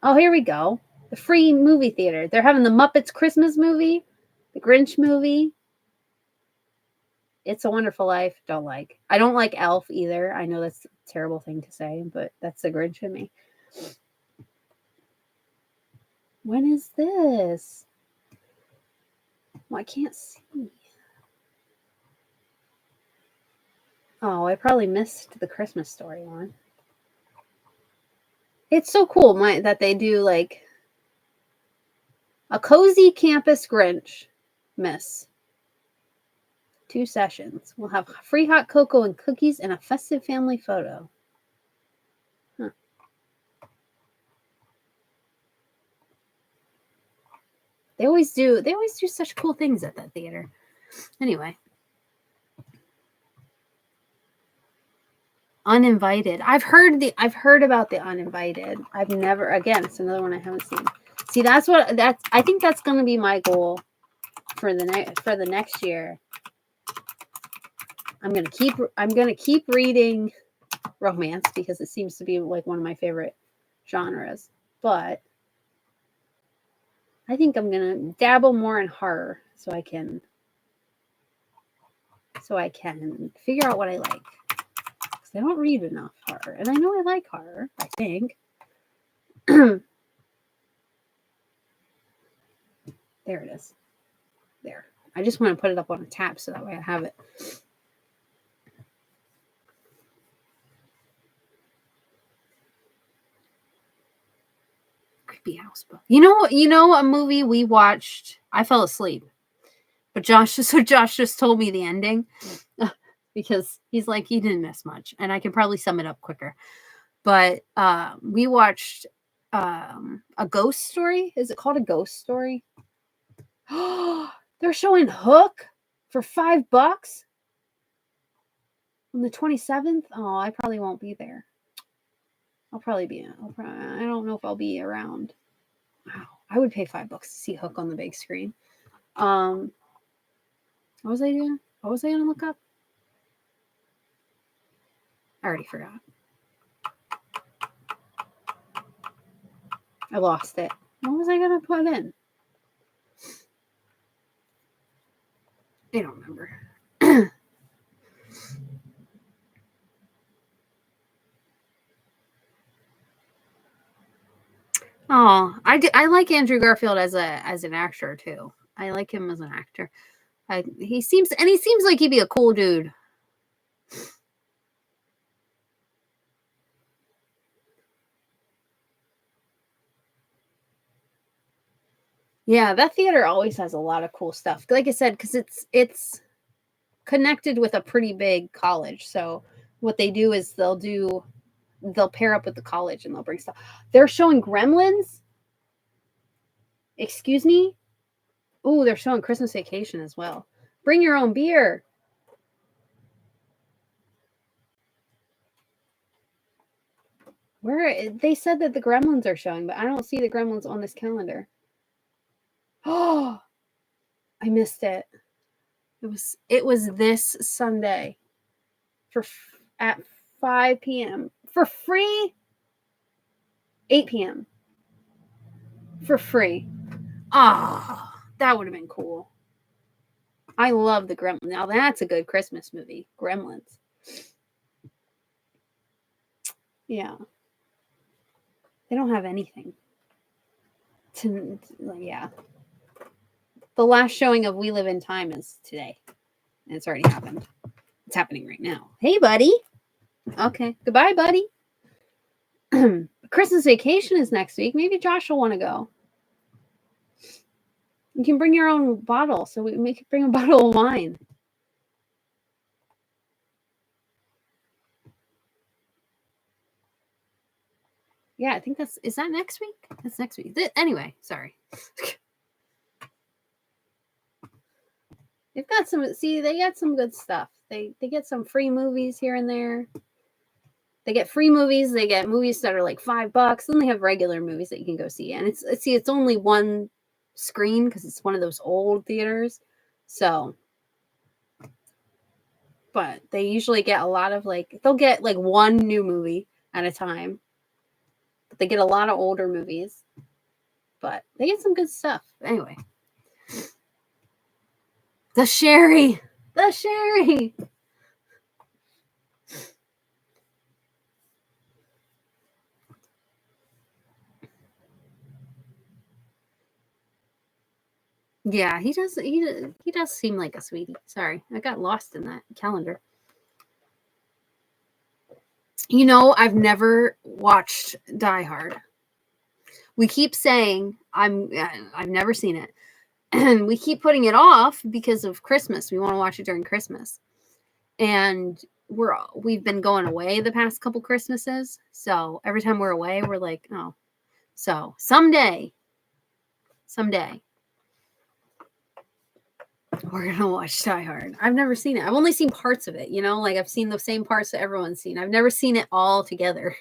Oh, here we go. The free movie theater. They're having the Muppets Christmas movie, the Grinch movie. It's a Wonderful Life. Don't like. I don't like Elf either. I know that's a terrible thing to say, but that's the Grinch in me. When is this? Well, I can't see. Oh, I probably missed the Christmas Story one. It's so cool that they do like a cozy campus Grinch miss. 2 sessions. We'll have free hot cocoa and cookies and a festive family photo. Huh. They always do such cool things at that theater. Anyway. Uninvited. I've heard about the Uninvited. I've never, again, it's another one I haven't seen. See, I think that's going to be my goal for the next year. I'm going to keep reading romance because it seems to be like one of my favorite genres. But I think I'm going to dabble more in horror so I can figure out what I like. I don't read enough horror, and I know I like horror, I think. There it is. There. I just want to put it up on a tab so that way I have it. Creepy house book. You know a movie we watched? I fell asleep. But Josh just told me the ending. Because he's like, he didn't miss much. And I can probably sum it up quicker. But we watched a ghost story. Is it called a ghost story? They're showing Hook for $5 on the 27th. Oh, I probably won't be there. I don't know if I'll be around. Wow. I would pay $5 to see Hook on the big screen. What was I doing? What was I going to look up? I already forgot. I lost it. What was I going to put in? I don't remember. Oh, I like Andrew Garfield as an actor too. I like him as an actor. He seems like he'd be a cool dude. Yeah, that theater always has a lot of cool stuff. Like I said, because it's connected with a pretty big college. So what they do is they'll pair up with the college and they'll bring stuff. They're showing Gremlins. Excuse me? Oh, they're showing Christmas Vacation as well. Bring your own beer. Where they said that the Gremlins are showing, but I don't see the Gremlins on this calendar. Oh, I missed it. It was this Sunday at 5 p.m. for free. 8 p.m. for free. Ah, that would have been cool. I love the Gremlins. Now that's a good Christmas movie. Gremlins. Yeah. They don't have anything. Yeah. The last showing of We Live in Time is today. And it's already happened. It's happening right now. Hey, buddy. Okay. Goodbye, buddy. Christmas Vacation is next week. Maybe Josh will want to go. You can bring your own bottle. So we could bring a bottle of wine. Yeah, I think is that next week? That's next week. Anyway, sorry. They got some good stuff. They get some free movies here and there. They get free movies. They get movies that are like $5. Then they have regular movies that you can go see. And it's only one screen because it's one of those old theaters. So, but they usually get a lot of like, they'll get like one new movie at a time. But they get a lot of older movies. But they get some good stuff. Anyway. The Sherry. The Sherry. Yeah, he does seem like a sweetie. Sorry, I got lost in that calendar. You know, I've never watched Die Hard. We keep saying I've never seen it. And we keep putting it off because of Christmas. We want to watch it during Christmas. And we've been going away the past couple Christmases. So every time we're away, we're like, oh. So someday we're going to watch Die Hard. I've never seen it. I've only seen parts of it, you know? Like, I've seen the same parts that everyone's seen. I've never seen it all together.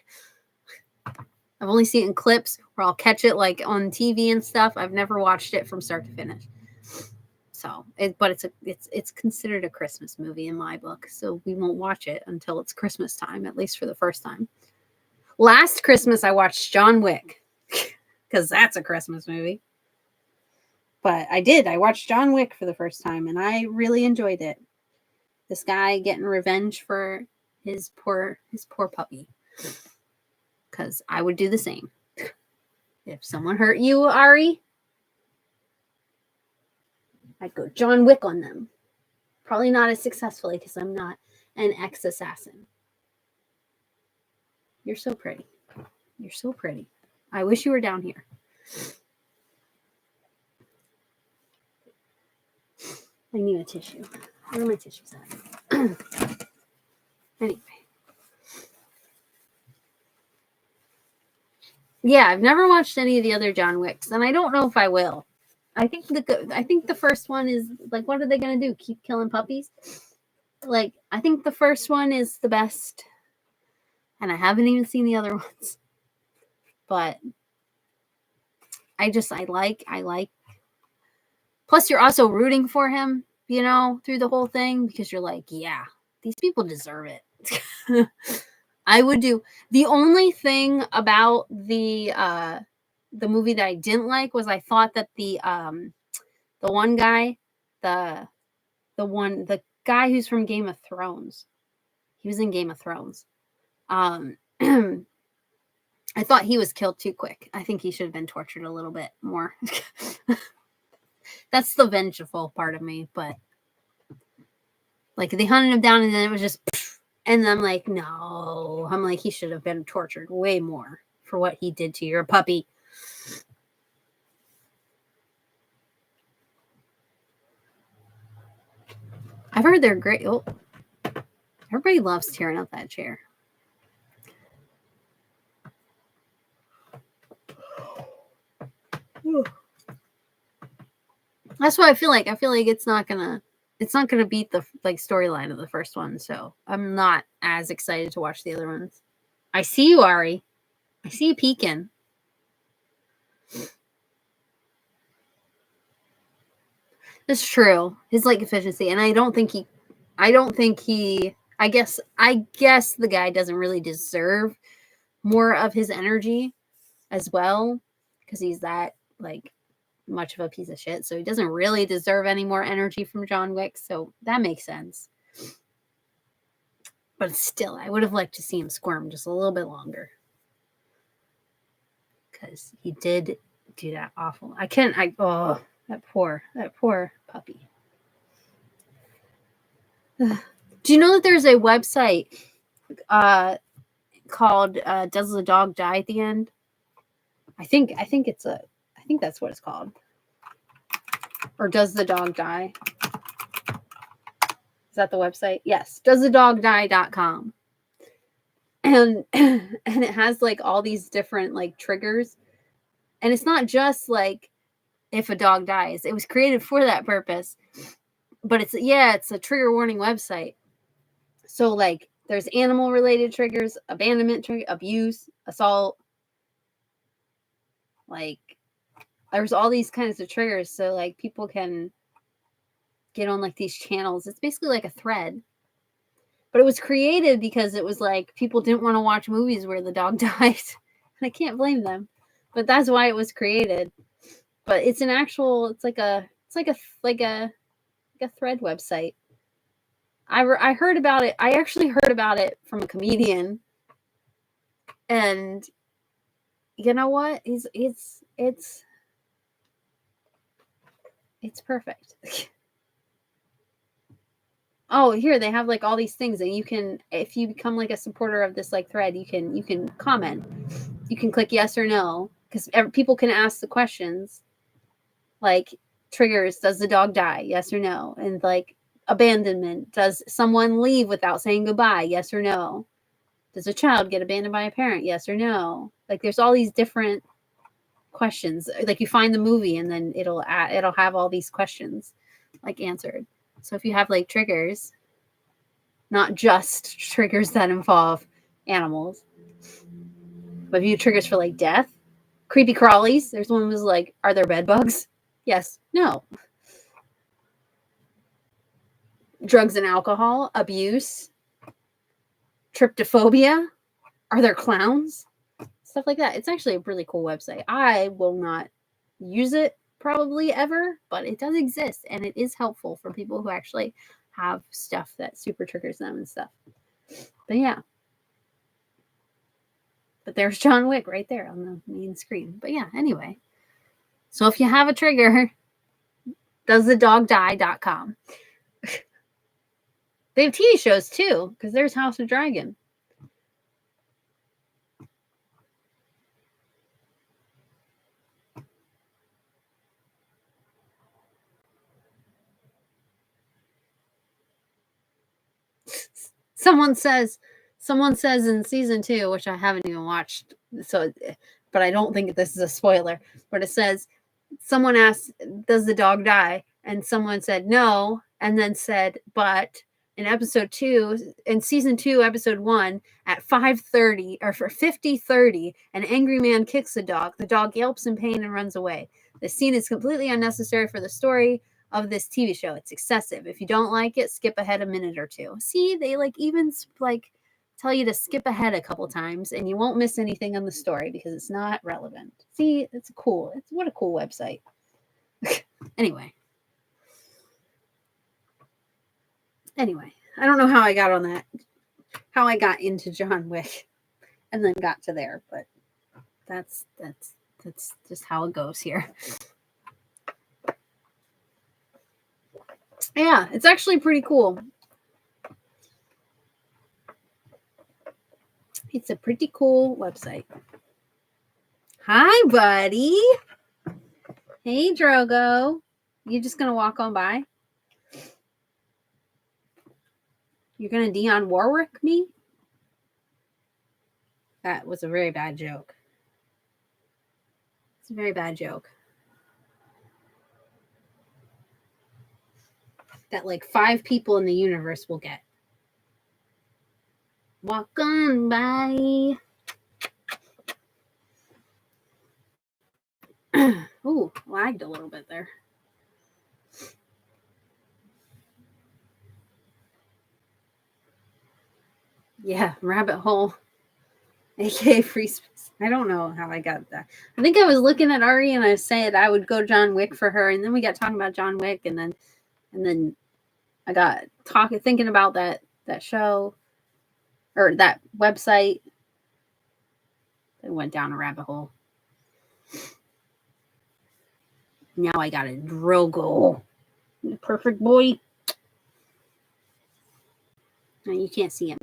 I've only seen it in clips where I'll catch it, like, on TV and stuff. I've never watched it from start to finish. So, but it's considered a Christmas movie in my book. So we won't watch it until it's Christmas time, at least for the first time. Last Christmas, I watched John Wick because that's a Christmas movie. But I watched John Wick for the first time, and I really enjoyed it. This guy getting revenge for his poor puppy. Because I would do the same. If someone hurt you, Ari, I'd go John Wick on them. Probably not as successfully because I'm not an ex-assassin. You're so pretty. You're so pretty. I wish you were down here. I need a tissue. Where are my tissues at? Anyway. Yeah, I've never watched any of the other John Wicks, and I don't know if I will. I think the first one is like, what are they gonna do? Keep killing puppies? Like, I think the first one is the best, and I haven't even seen the other ones. But I like. Plus, you're also rooting for him, you know, through the whole thing because you're like, yeah, these people deserve it. I would do. The only thing about the movie that I didn't like was I thought that the one guy, the guy who's from Game of Thrones, he was in Game of Thrones. I thought he was killed too quick. I think he should have been tortured a little bit more. That's the vengeful part of me, but like they hunted him down and then it was just, and I'm like, no. I'm like, he should have been tortured way more for what he did to your puppy. I've heard they're great. Oh, everybody loves tearing up that chair. That's what I feel like. I feel like it's not gonna beat the like storyline of the first one. So I'm not as excited to watch the other ones. I see you, Ari. I see you peeking. It's true. His like efficiency, and I guess the guy doesn't really deserve more of his energy as well because he's that like much of a piece of shit. So he doesn't really deserve any more energy from John Wick. So that makes sense. But still, I would have liked to see him squirm just a little bit longer. Because he did do that awful. That poor puppy. Do you know that there's a website called Does the Dog Die at the End? I think that's what it's called. Or Does the Dog Die? Is that the website? Yes. DoesTheDogDie.com. And it has like all these different like triggers. And it's not just like if a dog dies. It was created for that purpose. But it's a trigger warning website. So like there's animal related triggers, abandonment trigger, abuse, assault, like there's all these kinds of triggers, so like people can get on like these channels. It's basically like a thread, but it was created because it was like people didn't want to watch movies where the dog died, and I can't blame them. But that's why it was created. But it's an actual. It's like a thread website. I heard about it. I actually heard about it from a comedian, and you know what? It's perfect. Oh, here they have like all these things, and you can, if you become like a supporter of this like thread, you can comment. You can click yes or no, because people can ask the questions like triggers. Does the dog die? Yes or no. And like abandonment. Does someone leave without saying goodbye? Yes or no. Does a child get abandoned by a parent? Yes or no. Like there's all these different questions. Like you find the movie and then it'll have all these questions like answered. So if you have like triggers, not just triggers that involve animals, but if you have triggers for like death, creepy crawlies. There's one was like, are there bed bugs? Yes, no. Drugs and alcohol, abuse, tryptophobia. Are there clowns? Stuff like that. It's actually a really cool website. I will not use it probably ever, but it does exist and it is helpful for people who actually have stuff that super triggers them and stuff. But yeah. But there's John Wick right there on the main screen. But yeah, anyway. So if you have a trigger, doesthedogdie.com. They have TV shows too, because there's House of Dragon. Someone says in season 2, which I haven't even watched, so but I don't think this is a spoiler, but it says someone asked, does the dog die? And someone said no, and then said, but in episode 2, in season 2, episode 1, at 5:30 or for 50:30, an angry man kicks the dog. The dog yelps in pain and runs away. The scene is completely unnecessary for the story of this TV show. It's excessive. If you don't like it, skip ahead a minute or two. See, they like even like tell you to skip ahead a couple times and you won't miss anything on the story because it's not relevant. See, what a cool website. Anyway, I don't know how I got on that, how I got into John Wick and then got to there, but that's just how it goes here. Yeah, it's actually pretty cool. It's a pretty cool website. Hi, buddy. Hey, Drogo. You just gonna walk on by? You're gonna Dionne Warwick me? That was a very bad joke. It's a very bad joke. That like 5 people in the universe will get. Walk on by. Ooh, lagged a little bit there. Yeah, rabbit hole. AKA free space. I don't know how I got that. I think I was looking at Ari and I said I would go John Wick for her, and then we got talking about John Wick, and then I got thinking about that show or that website. It went down a rabbit hole. Now I got a Drogo. Perfect boy. No, you can't see him.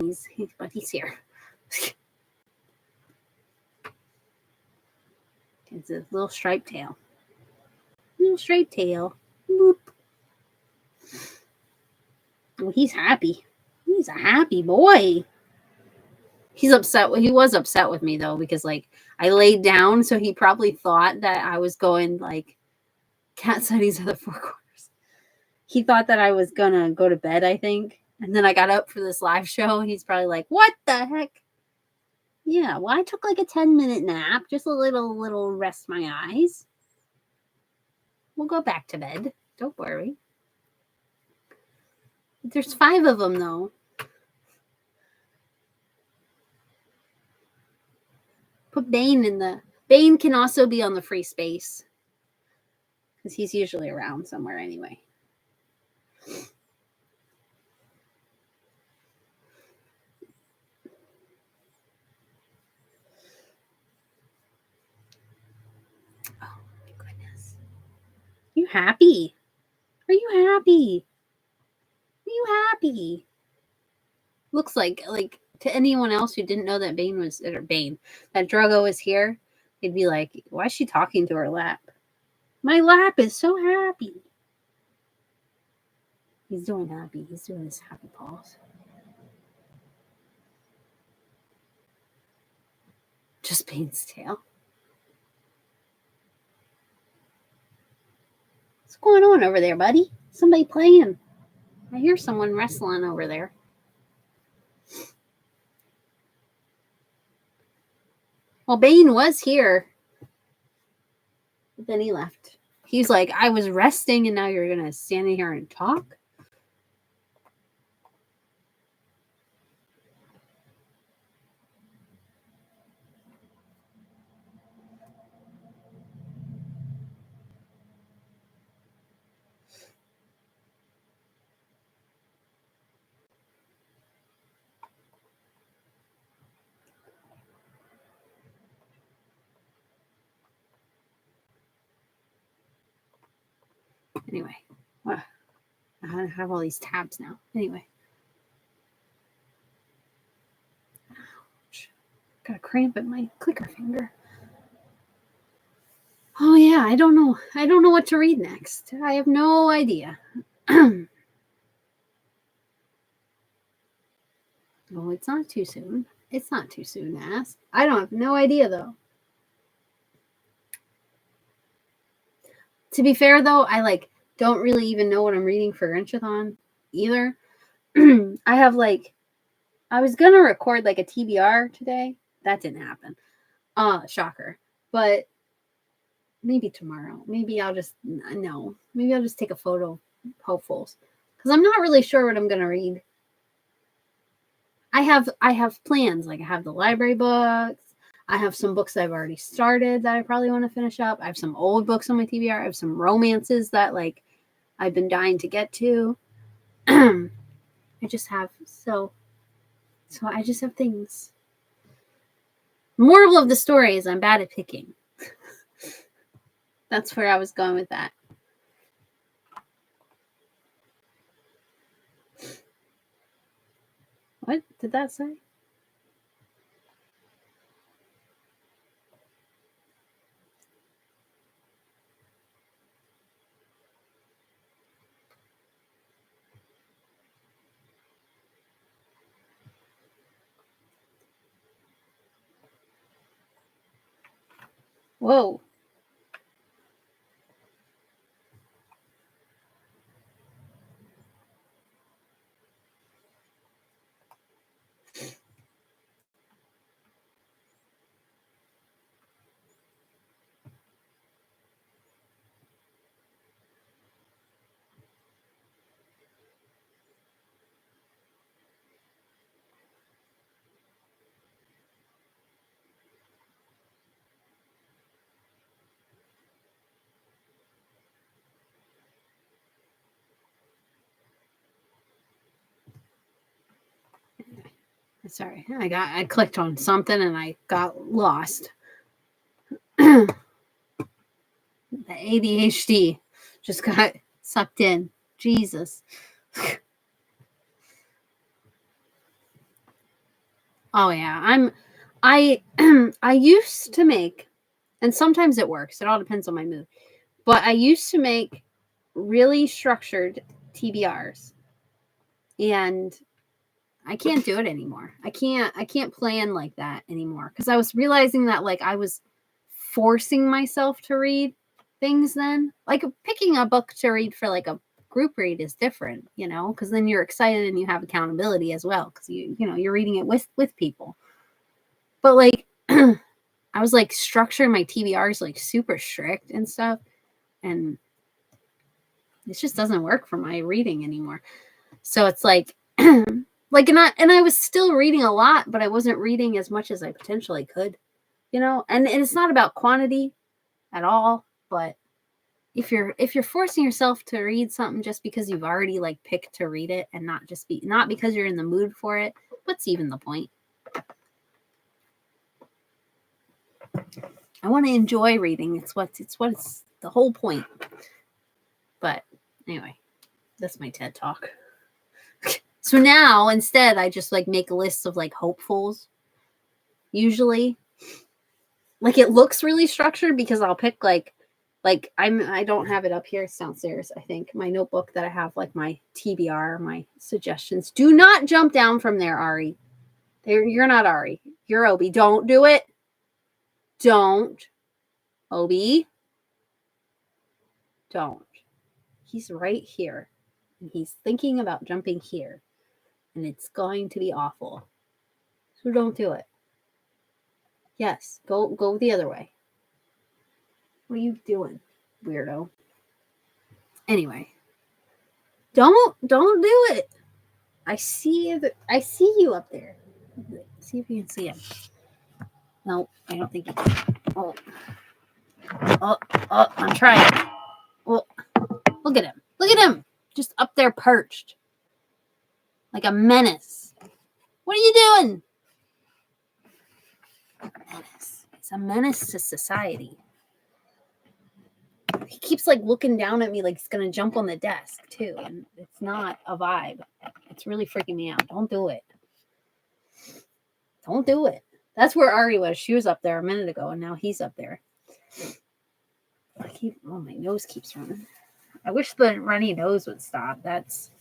But he's here. It's a little striped tail. Little striped tail. Boop. Well, he's happy. He's a happy boy. He's upset. He was upset with me though, because like I laid down, so he probably thought that I was going like Cat said he's at the 4 corners. He thought that I was gonna go to bed, I think. And then I got up for this live show. He's probably like, what the heck? Yeah, well, I took like a 10-minute nap, just a little rest my eyes. We'll go back to bed. Don't worry. There's 5 of them, though. Put Bane in the... Bane can also be on the free space. Because he's usually around somewhere anyway. Oh, my goodness. You happy? Are you happy? Are you happy? Looks like to anyone else who didn't know that that Drogo was here, they'd be like, why is she talking to her lap? My lap is so happy. He's doing happy. He's doing his happy paws. Just Bane's tail. What's going on over there, buddy? Somebody playing. I hear someone wrestling over there. Well, Bane was here. But then he left. He's like, I was resting and now you're going to stand in here and talk? Anyway, I have all these tabs now. Anyway. Ouch. Got a cramp in my clicker finger. Oh yeah, I don't know. I don't know what to read next. I have no idea. Oh, it's not too soon. It's not too soon to ask. I don't have no idea though. To be fair though, I don't really even know what I'm reading for Grinchathon either. I was gonna record a TBR today. That didn't happen. Shocker. But maybe tomorrow. Maybe I'll just take a photo of hopefuls. Because I'm not really sure what I'm gonna read. I have plans. I have the library books. I have some books I've already started that I probably want to finish up. I have some old books on my TBR. I have some romances that I've been dying to get to. I just have I just have things. Moral of the story is I'm bad at picking. That's where I was going with that. What did that say? Whoa. Sorry, I clicked on something and I got lost. The ADHD just got sucked in. Jesus. Oh yeah, I used to make, and sometimes it works. It all depends on my mood. But I used to make really structured TBRs. And I can't do it anymore. I can't plan like that anymore because I was realizing that I was forcing myself to read things then. Picking a book to read for a group read is different, because then you're excited and you have accountability as well because you're reading it with people. But I was structuring my TBRs super strict and stuff, and It just doesn't work for my reading anymore. So it's like, and I was still reading a lot, but I wasn't reading as much as I potentially could, and it's not about quantity at all, but if you're forcing yourself to read something just because you've already like picked to read it and not because you're in the mood for it, what's even the point? I want to enjoy reading. It's the whole point. But anyway, that's my TED talk. So now instead I just like make lists of like hopefuls. Usually, like it looks really structured because I'll pick like I don't have it up here. It's downstairs, I think. My notebook that I have like my TBR, my suggestions. Do not jump down from there, Ari. You're not Ari. You're Obi. Don't do it. Don't. Obi. Don't. He's right here. And he's thinking about jumping here. And it's going to be awful. So don't do it. Yes. Go the other way. What are you doing, weirdo? Anyway. Don't do it. I see you up there. See if you can see him. No, I don't think you can. Oh, I'm trying. Well, look at him. Look at him. Just up there perched. Like a menace. What are you doing? Menace. He's a menace to society. He keeps like looking down at me like he's going to jump on the desk too. And it's not a vibe. It's really freaking me out. Don't do it. Don't do it. That's where Ari was. She was up there a minute ago, and now he's up there. My nose keeps running. I wish the runny nose would stop. It's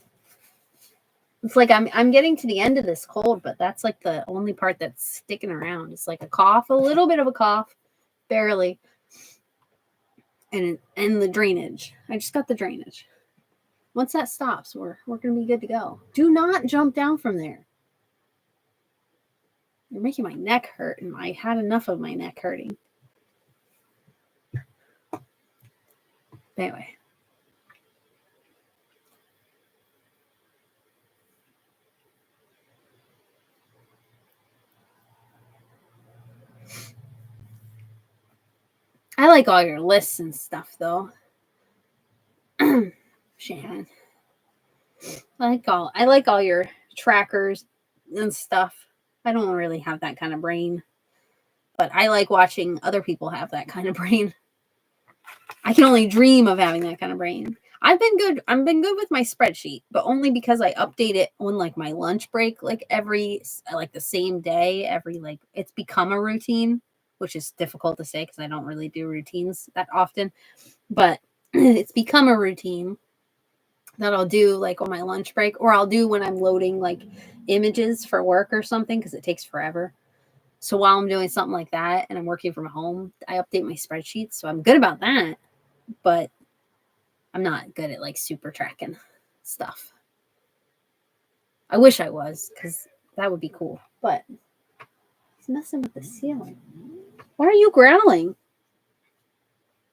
like I'm getting to the end of this cold, but that's like the only part that's sticking around. It's like a cough, a little bit of a cough, barely, and the drainage. I just got the drainage. Once that stops, we're gonna be good to go. Do not jump down from there. You're making my neck hurt, and I had enough of my neck hurting. Anyway. I like all your lists and stuff, though. Shannon. I like all your trackers and stuff. I don't really have that kind of brain. But I like watching other people have that kind of brain. I can only dream of having that kind of brain. I've been good with my spreadsheet, but only because I update it on like my lunch break, like the same day, it's become a routine, which is difficult to say because I don't really do routines that often, but it's become a routine that I'll do like on my lunch break, or I'll do when I'm loading like images for work or something, because it takes forever. So while I'm doing something like that and I'm working from home, I update my spreadsheets. So I'm good about that, but I'm not good at like super tracking stuff. I wish I was, because that would be cool, but he's messing with the ceiling. Why are you growling?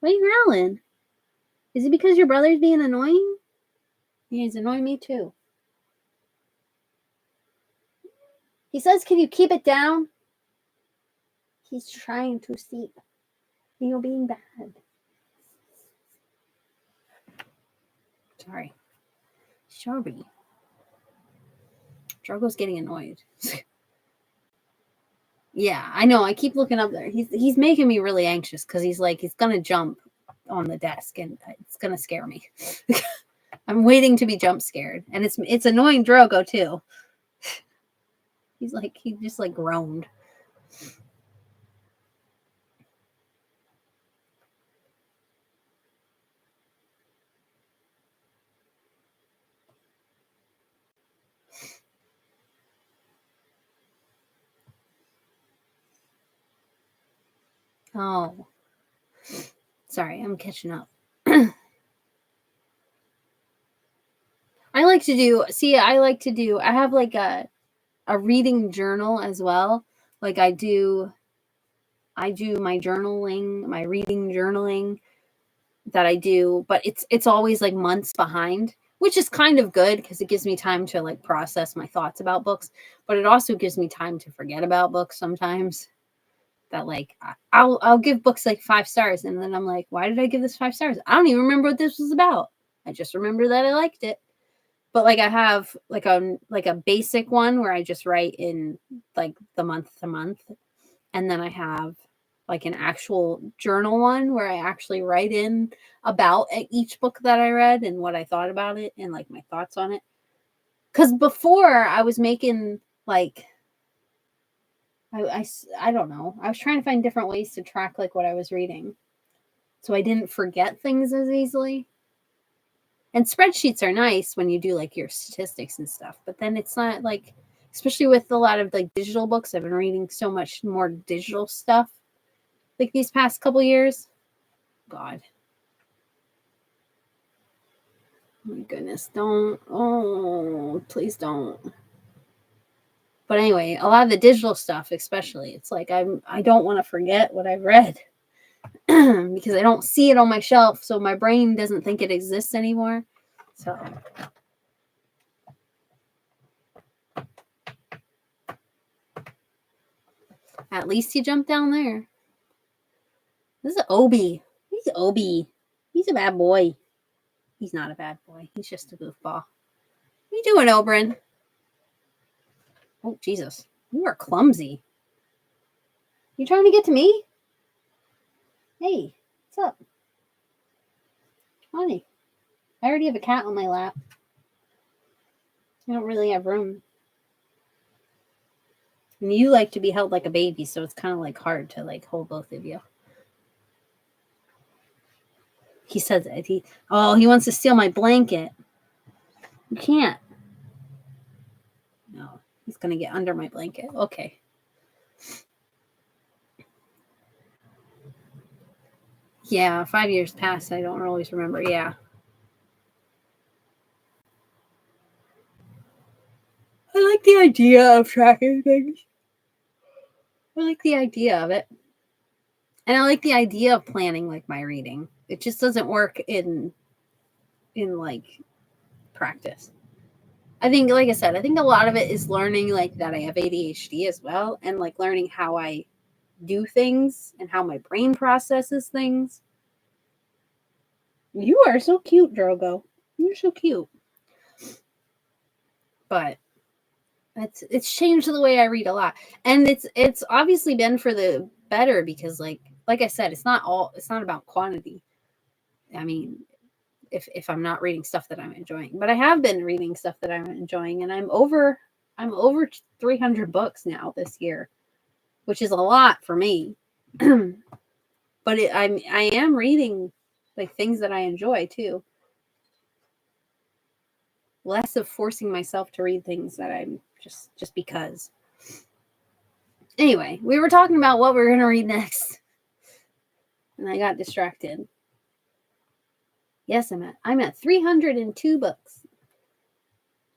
Why are you growling? Is it because your brother's being annoying? Yeah, he's annoying me too. He says, can you keep it down? He's trying to sleep. You're being bad. Sorry. Sharby. Drogo's getting annoyed. Yeah, I know. I keep looking up there. He's making me really anxious because he's gonna jump on the desk and it's gonna scare me. I'm waiting to be jump scared, and it's annoying Drogo too. He just like groaned. Oh, sorry, I'm catching up. I have like a reading journal as well. Like I do my journaling, my reading journaling that I do, but it's always like months behind, which is kind of good because it gives me time to like process my thoughts about books, but it also gives me time to forget about books sometimes. That like I'll give books like 5 stars, and then I'm like, why did I give this 5 stars? I don't even remember what this was about. I just remember that I liked it. But like I have like a basic one where I just write in like the month to month, and then I have like an actual journal one where I actually write in about each book that I read and what I thought about it and like my thoughts on it. Because before I was making like I don't know. I was trying to find different ways to track like what I was reading, so I didn't forget things as easily. And spreadsheets are nice when you do like your statistics and stuff, but then it's not like, especially with a lot of like digital books. I've been reading so much more digital stuff like these past couple years. God. Oh my goodness, don't. Oh, please don't. But anyway, a lot of the digital stuff, especially, it's like I don't want to forget what I've read because I don't see it on my shelf, so my brain doesn't think it exists anymore. So at least he jumped down there. This is Obi. He's Obi. He's a bad boy. He's not a bad boy. He's just a goofball. What are you doing, Oberon? Oh, Jesus. You are clumsy. You trying to get to me? Hey, what's up? Honey, I already have a cat on my lap. I don't really have room. And you like to be held like a baby, so it's kind of like hard to like hold both of you. He says that he wants to steal my blanket. You can't. No, he's gonna get under my blanket. Okay. Yeah, 5 years passed. I don't always remember. Yeah. I like the idea of tracking things. I like the idea of it. And I like the idea of planning like my reading. It just doesn't work in like practice. I think, like I said, I think a lot of it is learning like that I have ADHD as well, and like learning how I do things and how my brain processes things. You are so cute, Drogo. You're so cute. But it's changed the way I read a lot. And it's obviously been for the better because like I said, it's not about quantity. I mean, if I'm not reading stuff that I'm enjoying. But I have been reading stuff that I'm enjoying, and I'm over 300 books now this year, which is a lot for me. But I am reading like things that I enjoy too. Less of forcing myself to read things that I'm just because. Anyway, we were talking about what we're going to read next, and I got distracted. Yes, I'm at 302 books,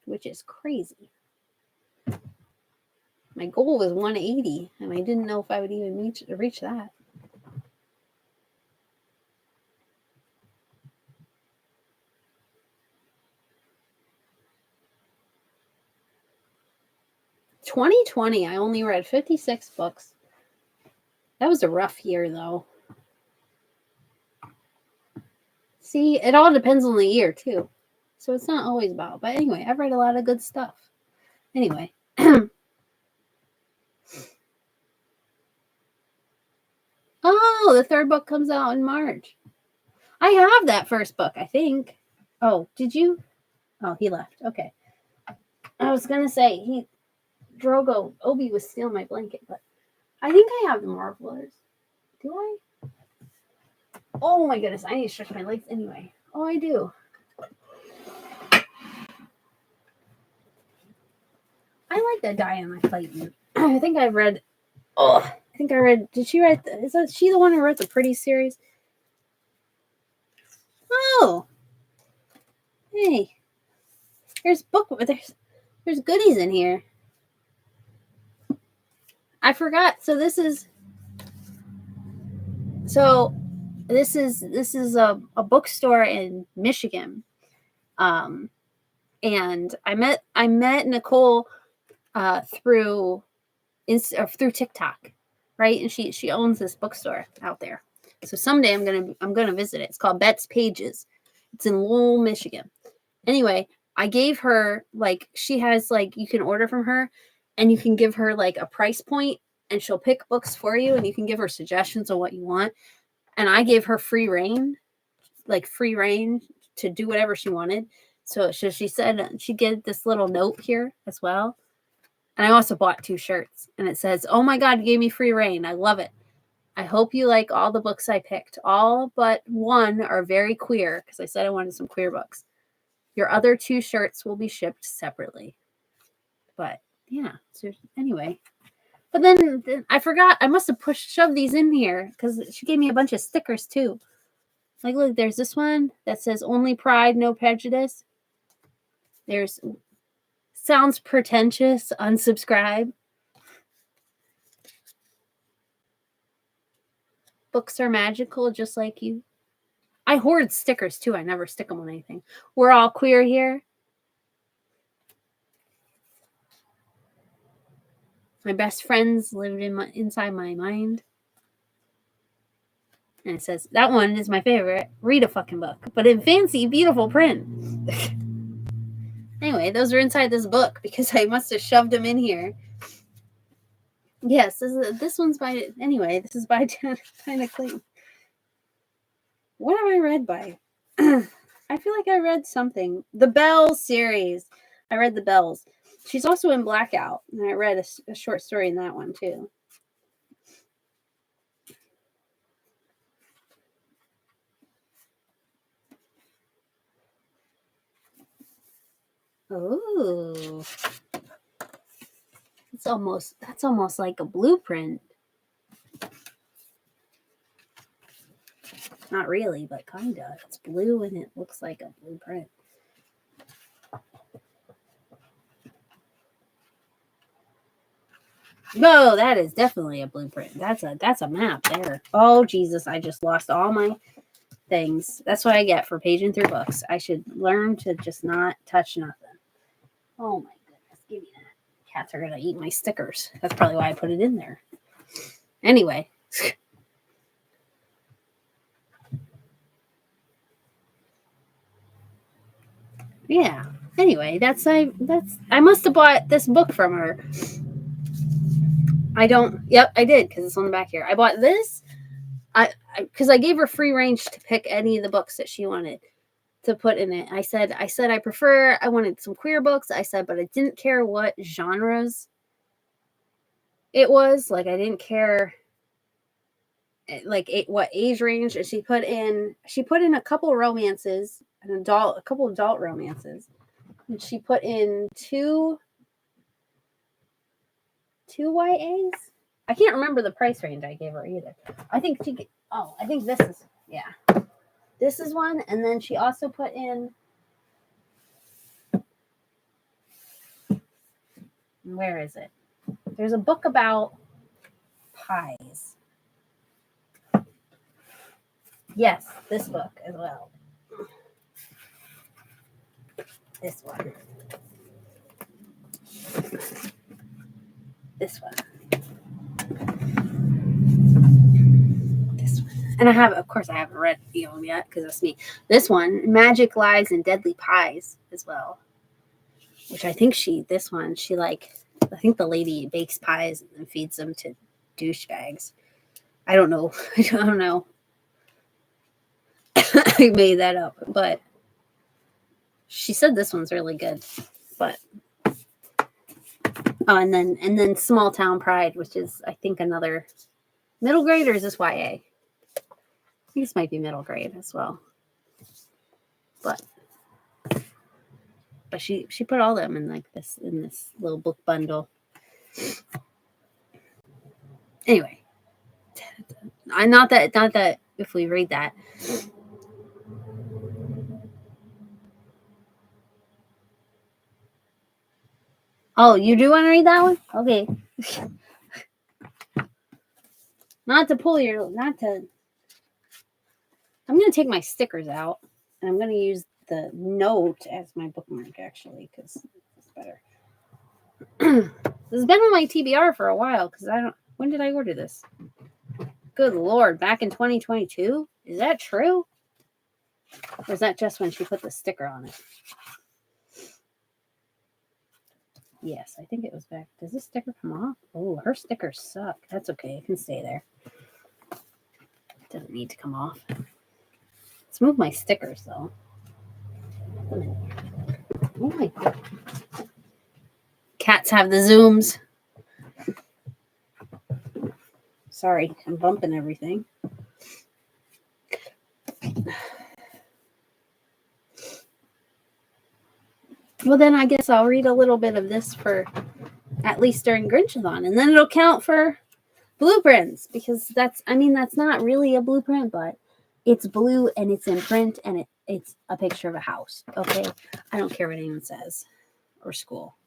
which is crazy. My goal was 180, and I didn't know if I would even reach that. In 2020, I only read 56 books. That was a rough year, though. See, it all depends on the year, too. So it's not always about. But anyway, I've read a lot of good stuff. Anyway. Oh, the third book comes out in March. I have that first book, I think. Oh, did you? Oh, he left. Okay. I was going to say, Obi was stealing my blanket, but I think I have the Marvelers. Do I? Oh my goodness, I need to stretch my legs anyway. Oh, I do. I like that Diana Clayton. I think I read. Did she write? Is that she the one who wrote the Pretty series? Oh, hey, there's goodies in here. I forgot. So this is a bookstore in Michigan. And I met Nicole through TikTok, right? And she owns this bookstore out there. So someday I'm gonna visit it. It's called Bet's Pages. It's in Lowell, Michigan. Anyway, I gave her, like, she has, like, you can order from her and you can give her like a price point and she'll pick books for you and you can give her suggestions on what you want. And I gave her free reign to do whatever she wanted. So she said she get this little note here as well. And I also bought 2 shirts and it says, "Oh my God, you gave me free reign. I love it. I hope you like all the books I picked. All but one are very queer," because I said I wanted some queer books. "Your other 2 shirts will be shipped separately." But yeah, so anyway. But then I forgot. I must have shoved these in here because she gave me a bunch of stickers too. Like, look, there's this one that says "Only Pride, No Prejudice." There's "Sounds pretentious, unsubscribe." "Books are magical, just like you." I hoard stickers too. I never stick them on anything. "We're all queer here." "My best friends lived inside my mind." And it says, that one is my favorite. "Read a fucking book, but in fancy, beautiful print." Anyway, those are inside this book because I must have shoved them in here. Yes, this one's by, anyway, this is by Tina Clayton. What have I read by? I feel like I read something. The Bells series. I read The Bells. She's also in Blackout, and I read a short story in that one too. Oh, that's almost like a blueprint. Not really, but kinda. It's blue and it looks like a blueprint. No, that is definitely a blueprint. That's a map there. Oh Jesus, I just lost all my things. That's what I get for paging through books. I should learn to just not touch nothing. Oh my goodness, give me that. Cats are gonna eat my stickers. That's probably why I put it in there. Anyway. Yeah. Anyway, I must have bought this book from her. Yep, I did, because it's on the back here. I bought this because I gave her free range to pick any of the books that she wanted to put in it. I said I wanted some queer books. I said, but I didn't care what genres it was. Like, I didn't care what age range. And she put in a couple romances, a couple adult romances. And she put in two YAs. I can't remember the price range I gave her either. I think this is, yeah. This is one, and then she also put in, where is it? There's a book about pies. Yes, this book as well. This one. This one. This one. And I haven't read them yet because that's me. This one, Magic, Lies, and Deadly Pies as well. Which I think I think the lady bakes pies and feeds them to douchebags. I don't know. I made that up, but she said this one's really good. But and then Small Town Pride, which is, I think, another middle grade, or is this YA? I think this might be middle grade as well. But she put all of them in this little book bundle. Anyway, not that if we read that. Oh, you do want to read that one? Okay. Not to I'm going to take my stickers out, and I'm going to use the note as my bookmark, actually, because it's better. This has been on my TBR for a while, because when did I order this? Good Lord, back in 2022? Is that true? Or is that just when she put the sticker on it? Yes, I think it was back. Does this sticker come off? Oh, her stickers suck. That's okay. It can stay there. It doesn't need to come off. Let's move my stickers, though. Oh my God. Cats have the zooms. Sorry, I'm bumping everything. Well, then I guess I'll read a little bit of this for at least during Grinchathon, and then it'll count for blueprints, because that's not really a blueprint, but it's blue and it's in print and it's a picture of a house. Okay, I don't care what anyone says or school.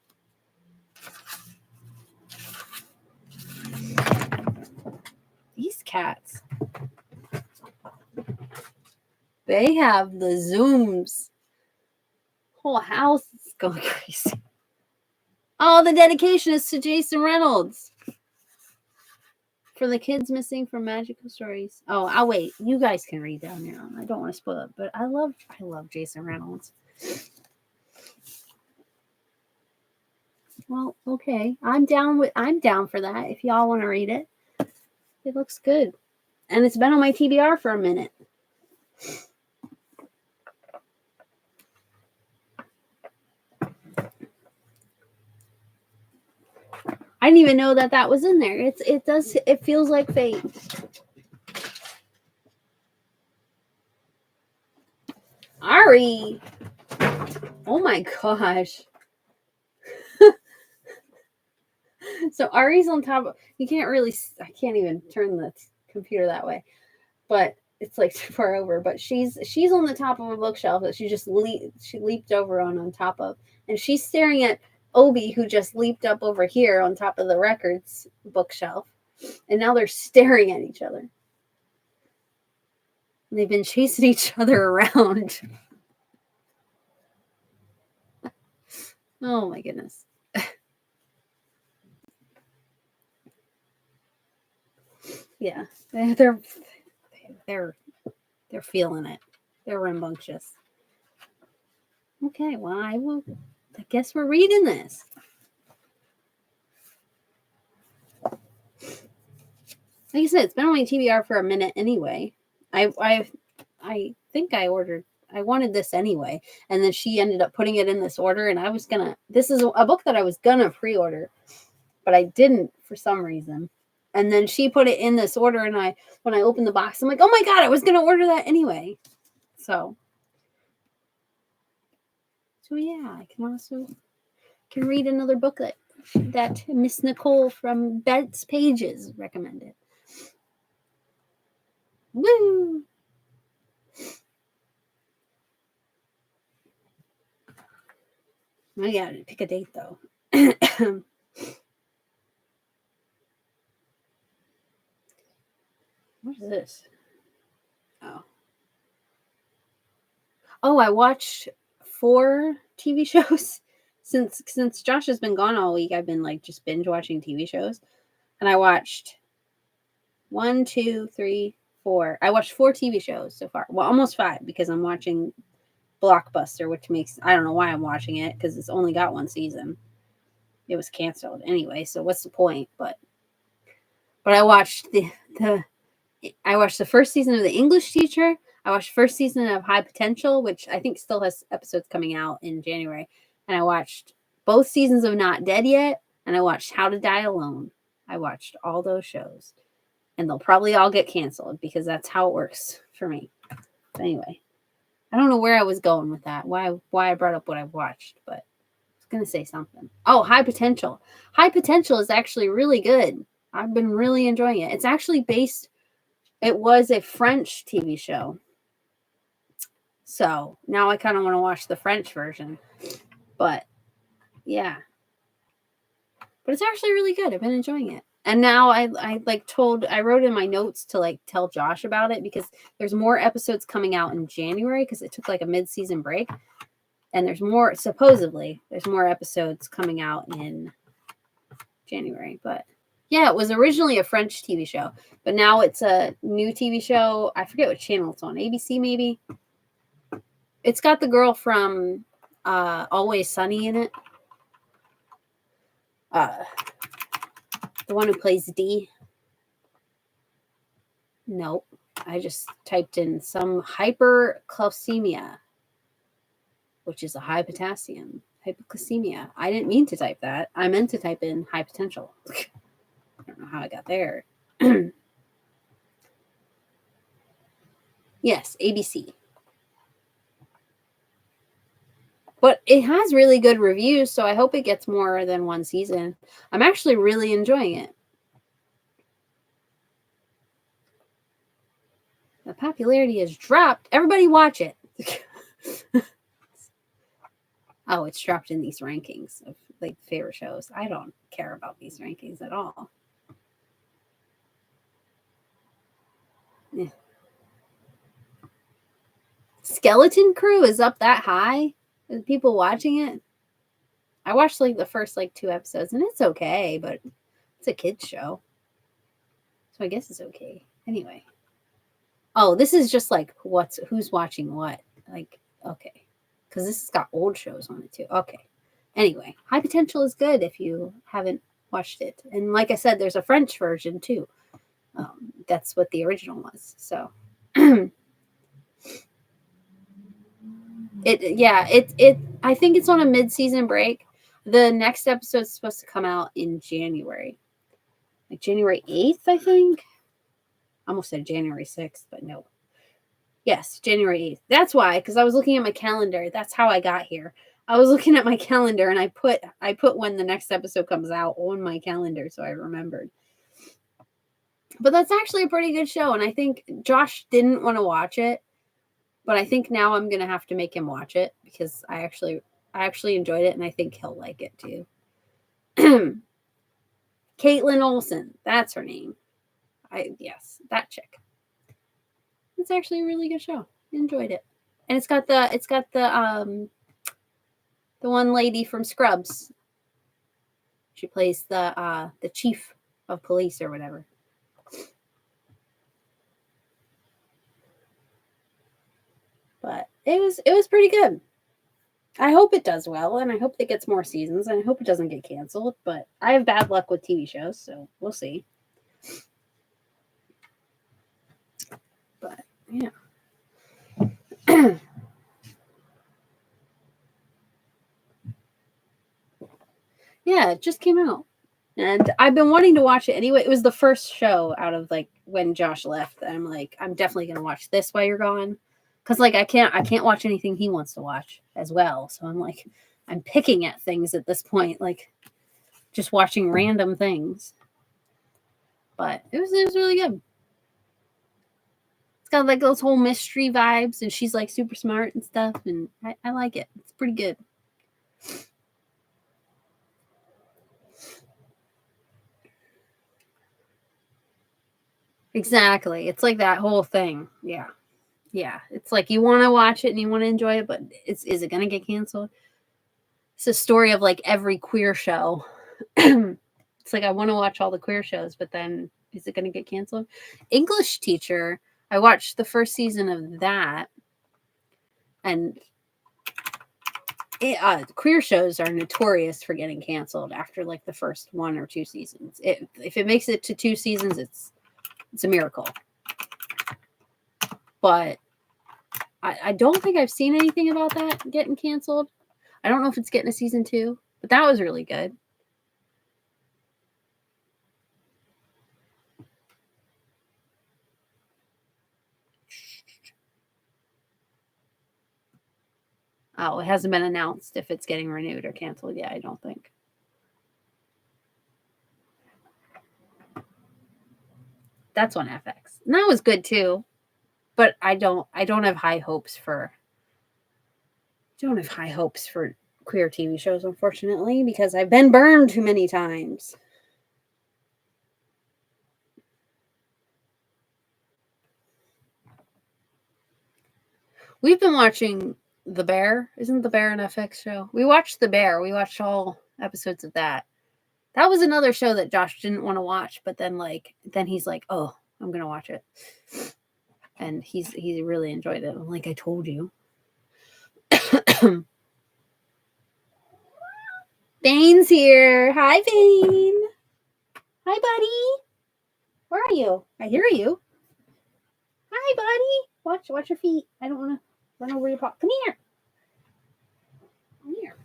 These cats, they have the zooms. Whole house is going crazy. Oh, the dedication is to Jason Reynolds for the kids missing from Magical Stories. Oh, I'll wait. You guys can read down there. I don't want to spoil it, but I love Jason Reynolds. Well, okay. I'm down for that. If y'all want to read it, it looks good, and it's been on my TBR for a minute. I didn't even know that was in there. It feels like fate. Ari. Oh my gosh. So Ari's on top of, I can't even turn the computer that way, but it's like too far over, but she's on the top of a bookshelf that she leaped over on top of, and she's staring at Obi, who just leaped up over here on top of the records bookshelf, and now they're staring at each other. And they've been chasing each other around. Oh my goodness. Yeah, they're feeling it. They're rambunctious. Okay, well, I guess we're reading this. Like I said, it's been on my TBR for a minute anyway. I think I wanted this anyway, and then she ended up putting it in this order, and this is a book that I was gonna pre-order, but I didn't for some reason. And then she put it in this order, and when I opened the box, I'm like, oh my God, I was gonna order that anyway. So yeah, I can read another book that Miss Nicole from Bet's Pages recommended. Woo! I gotta pick a date though. What is this? Oh, I watched 4 TV shows since Josh has been gone all week. I've been like just binge watching TV shows, and I watched 1, 2, 3, 4. I watched 4 TV shows so far. Well, almost 5, because I'm watching Blockbuster, which makes, I don't know why I'm watching it, because it's only got 1 season. It was canceled anyway, so what's the point? But I watched I watched the first season of The English Teacher. I watched the first season of High Potential, which I think still has episodes coming out in January. And I watched both seasons of Not Dead Yet, and I watched How to Die Alone. I watched all those shows, and they'll probably all get canceled, because that's how it works for me. But anyway, I don't know where I was going with that, why I brought up what I watched, but I was going to say something. Oh, High Potential. High Potential is actually really good. I've been really enjoying it. It's actually it was a French TV show. So now I kind of want to watch the French version. But yeah. But it's actually really good. I've been enjoying it. And now I wrote in my notes to like tell Josh about it because there's more episodes coming out in January because it took like a mid-season break. And there's more episodes coming out in January. But yeah, it was originally a French TV show, but now it's a new TV show. I forget what channel it's on. ABC maybe. It's got the girl from Always Sunny in it. The one who plays Dee. Nope. I just typed in some hypercalcemia, which is a high potassium. Hypocalcemia. I didn't mean to type that. I meant to type in high potential. I don't know how I got there. Yes, ABC. But it has really good reviews, so I hope it gets more than one season. I'm actually really enjoying it. The popularity has dropped. Everybody watch it. Oh, it's dropped in these rankings of like favorite shows. I don't care about these rankings at all. Yeah. Skeleton Crew is up that high? Are people watching it? I watched like the first like 2 episodes and it's okay, but it's a kid's show. So I guess it's okay. Anyway. Oh, this is just like who's watching what. Like, okay. Because this has got old shows on it too. Okay. Anyway, High Potential is good if you haven't watched it. And like I said, there's a French version too. That's what the original was. So I think it's on a mid-season break. The next episode is supposed to come out in January. Like January 8th, I think. I almost said January 6th, but no. Yes, January 8th. That's why, because I was looking at my calendar. That's how I got here. I was looking at my calendar and I put when the next episode comes out on my calendar, so I remembered. But that's actually a pretty good show, and I think Josh didn't want to watch it, but I think now I'm gonna have to make him watch it because I actually enjoyed it, and I think he'll like it too. Caitlin Olsen, that's her name. Yes, that chick. It's actually a really good show. Enjoyed it, and it's got the one lady from Scrubs. She plays the chief of police or whatever. But it was pretty good. I hope it does well, and I hope it gets more seasons, and I hope it doesn't get canceled. But I have bad luck with TV shows, so we'll see. But yeah. Yeah, it just came out. And I've been wanting to watch it anyway. It was the first show out of like when Josh left. And I'm like, I'm definitely gonna watch this while you're gone. Cause like I can't watch anything he wants to watch as well. So I'm like, I'm picking at things at this point, like just watching random things. But it was really good. It's got like those whole mystery vibes, and she's like super smart and stuff, and I like it. It's pretty good. Exactly. It's like that whole thing. Yeah. Yeah. It's like you want to watch it and you want to enjoy it, but is it going to get canceled? It's a story of like every queer show. It's like I want to watch all the queer shows, but then is it going to get canceled? English Teacher, I watched the first season of that, and queer shows are notorious for getting canceled after like the first 1 or 2 seasons. If it makes it to 2 seasons, it's a miracle. But I don't think I've seen anything about that getting canceled. I don't know if it's getting a season 2, but that was really good. Oh, it hasn't been announced if it's getting renewed or canceled yet, I don't think. That's on FX. And that was good too. But I don't have high hopes for queer TV shows, unfortunately, because I've been burned too many times. We've been watching The Bear. Isn't The Bear an FX show? We watched The Bear. We watched all episodes of that. That was another show that Josh didn't want to watch, but then he's like, "Oh, I'm gonna watch it," and he really enjoyed it. I'm like, I told you. Bane's here. Hi, Bane. Hi, buddy. Where are you? I hear you. Hi, buddy. Watch your feet. I don't want to run over your paw. Come here. Come here.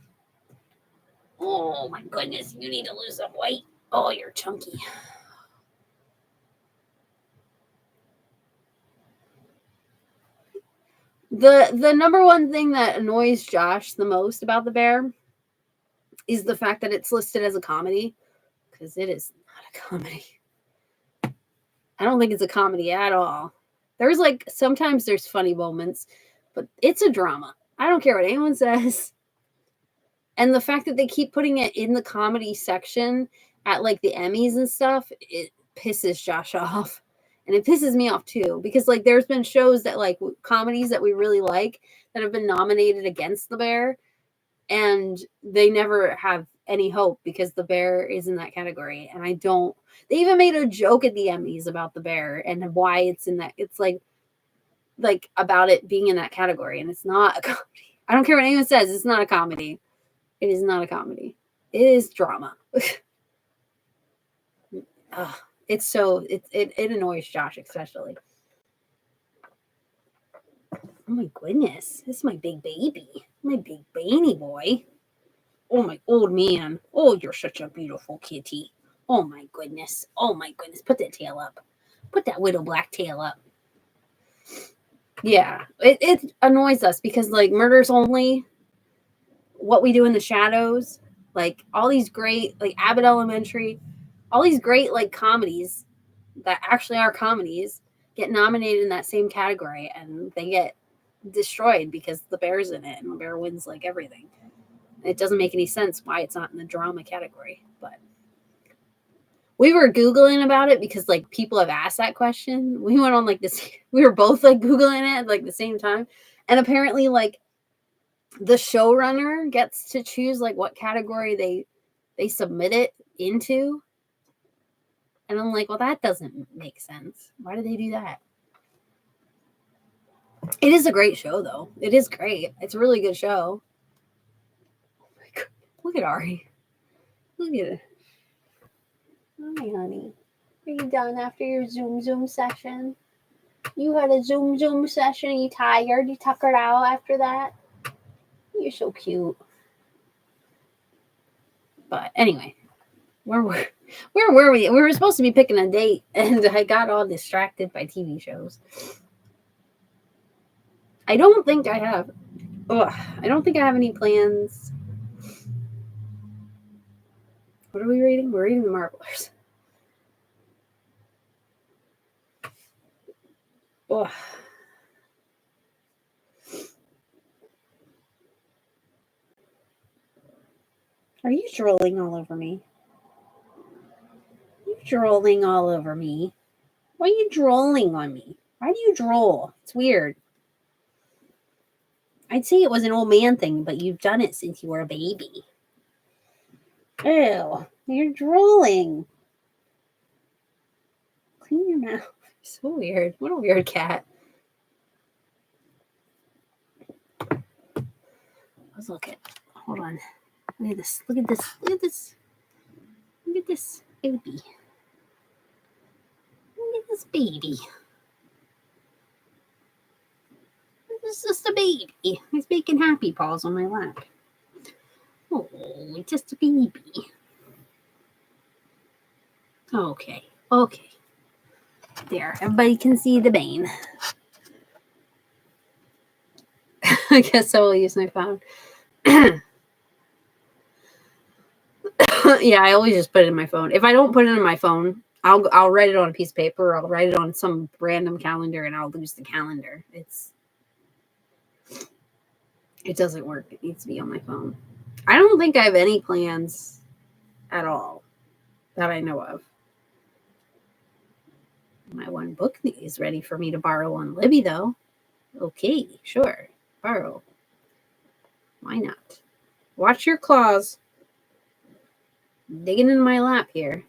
Oh my goodness, you need to lose some weight. Oh, you're chunky. The number one thing that annoys Josh the most about The Bear is the fact that it's listed as a comedy, because it is not a comedy. I don't think it's a comedy at all. There's sometimes there's funny moments, but it's a drama. I don't care what anyone says. And the fact that they keep putting it in the comedy section at the Emmys and stuff, it pisses Josh off. And it pisses me off too, because there's been shows that comedies that we really like that have been nominated against The Bear, and they never have any hope because The Bear is in that category. And they even made a joke at the Emmys about The Bear and why it's in that. It's like about it being in that category, and it's not a comedy. I don't care what anyone says. It's not a comedy. It is not a comedy. It is drama. It annoys Josh especially. Oh my goodness. This is my big baby. My big Baney boy. Oh my old man. Oh, you're such a beautiful kitty. Oh my goodness. Oh my goodness. Put that tail up. Put that little black tail up. Yeah. It annoys us because Murders Only, What We Do in the Shadows, all these great Abbott Elementary, all these great comedies that actually are comedies get nominated in that same category, and they get destroyed because The Bear's in it and The Bear wins everything. It doesn't make any sense why it's not in the drama category. But we were Googling about it because people have asked that question. We went on this, we were both Googling it at the same time, and apparently the showrunner gets to choose what category they submit it into. And I'm like, well, that doesn't make sense. Why do they do that? It is a great show, though. It is great. It's a really good show. Oh my God. Look at Ari. Look at it. Hi, honey. Are you done after your Zoom session? You had a Zoom session. Are you tired? You tuckered out after that? You're so cute. But anyway, where were we? We were supposed to be picking a date, and I got all distracted by TV shows. I don't think I have any plans. What are we reading? We're reading The Marblers. Oh. Are you drooling all over me? Are you drooling all over me? Why are you drooling on me? Why do you drool? It's weird. I'd say it was an old man thing, but you've done it since you were a baby. Ew, you're drooling. Clean your mouth. So weird. What a weird cat. Let's look at. Hold on. Look at this. Look at this. Look at this. Look at this baby. Look at this baby. This is just a baby. He's making happy paws on my lap. Oh, just a baby. Okay. Okay. There. Everybody can see the Bane. I guess I will use my phone. Yeah, I always just put it in my phone. If I don't put it in my phone, I'll write it on a piece of paper. Or I'll write it on some random calendar, and I'll lose the calendar. It doesn't work. It needs to be on my phone. I don't think I have any plans at all that I know of. My one book is ready for me to borrow on Libby, though. Okay, sure. Borrow. Why not? Watch your claws. Digging in my lap here.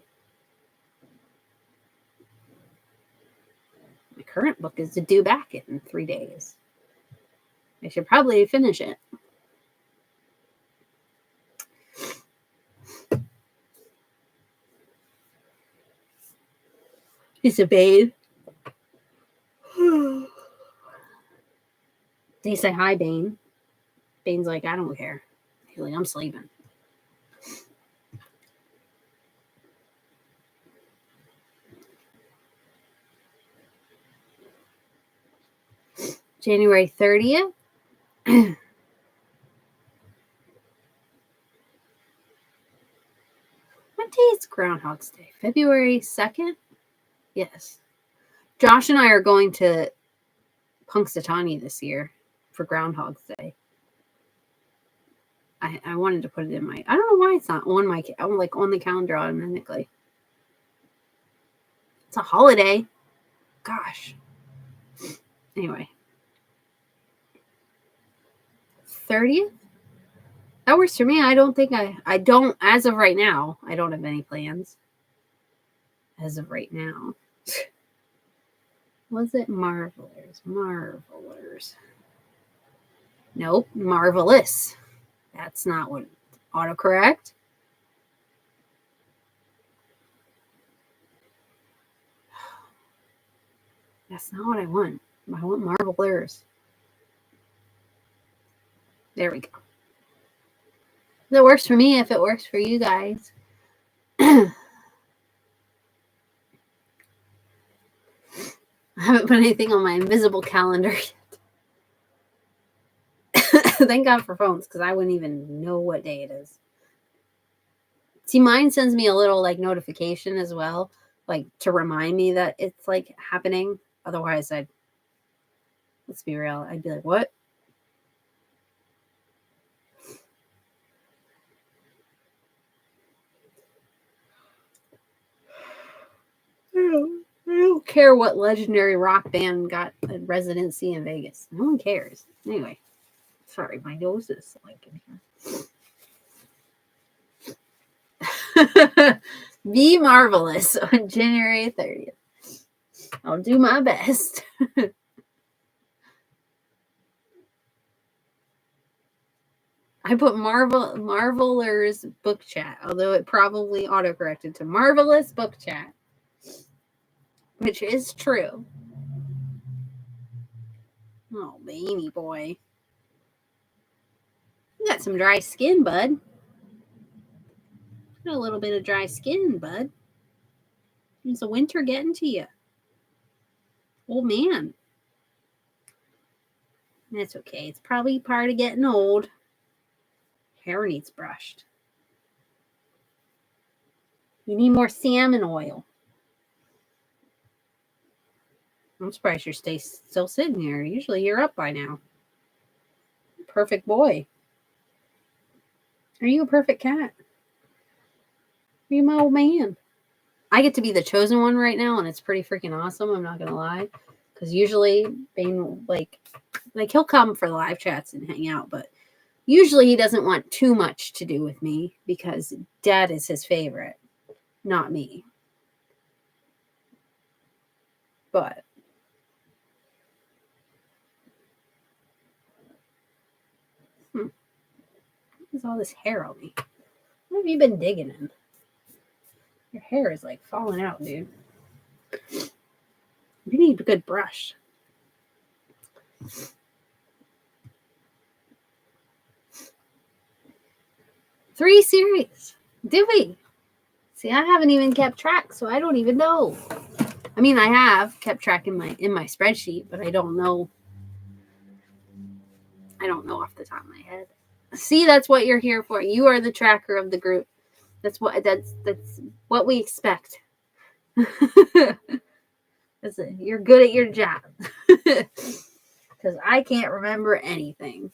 My current book is due back in 3 days. I should probably finish it. Disobeyed. They say hi, Bane. Bane's like, I don't care. He's like, I'm sleeping. January 30th. What day is Groundhog's Day? February 2nd? Yes. Josh and I are going to Punxsutawney this year for Groundhog's Day. I wanted to put it in my... I don't know why it's not on my... I'm like on the calendar automatically. It's a holiday. Gosh. Anyway. 30th? That works for me. I don't think I don't, as of right now, I don't have any plans. As of right now. Was it Marvelers? Marvelers. Nope. Marvelous. That's not what... Autocorrect. That's not what I want. I want Marvelers. There we go. That works for me if it works for you guys. I haven't put anything on my invisible calendar yet. Thank God for phones, because I wouldn't even know what day it is. See, mine sends me a little like notification as well, like to remind me that it's like happening. Otherwise, let's be real, I'd be like, what? I don't care what legendary rock band got a residency in Vegas. No one cares. Anyway, sorry, my nose is like in here. Be marvelous on January 30th. I'll do my best. I put Marvelers book chat, although it probably autocorrected to Marvelous book chat, which is true. Oh, baby boy. You got some dry skin, bud. Got a little bit of dry skin, bud. Is the winter getting to you? Oh, man. That's okay. It's probably part of getting old. Hair needs brushed. You need more salmon oil. I'm surprised you're still sitting here. Usually you're up by now. Perfect boy. Are you a perfect cat? Are you my old man? I get to be the chosen one right now, and it's pretty freaking awesome. I'm not going to lie. Because usually, Bane, like he'll come for the live chats and hang out, but usually he doesn't want too much to do with me because Dad is his favorite, not me. But what is all this hair on me? What have you been digging in? Your hair is like falling out, dude. You need a good brush. Three series. Did we? See, I haven't even kept track, so I don't even know. I mean, I have kept track in my spreadsheet, but I don't know. I don't know off the top of my head. See, that's what you're here for. You are the tracker of the group. That's what we expect. That's it. You're good at your job. Because I can't remember anything.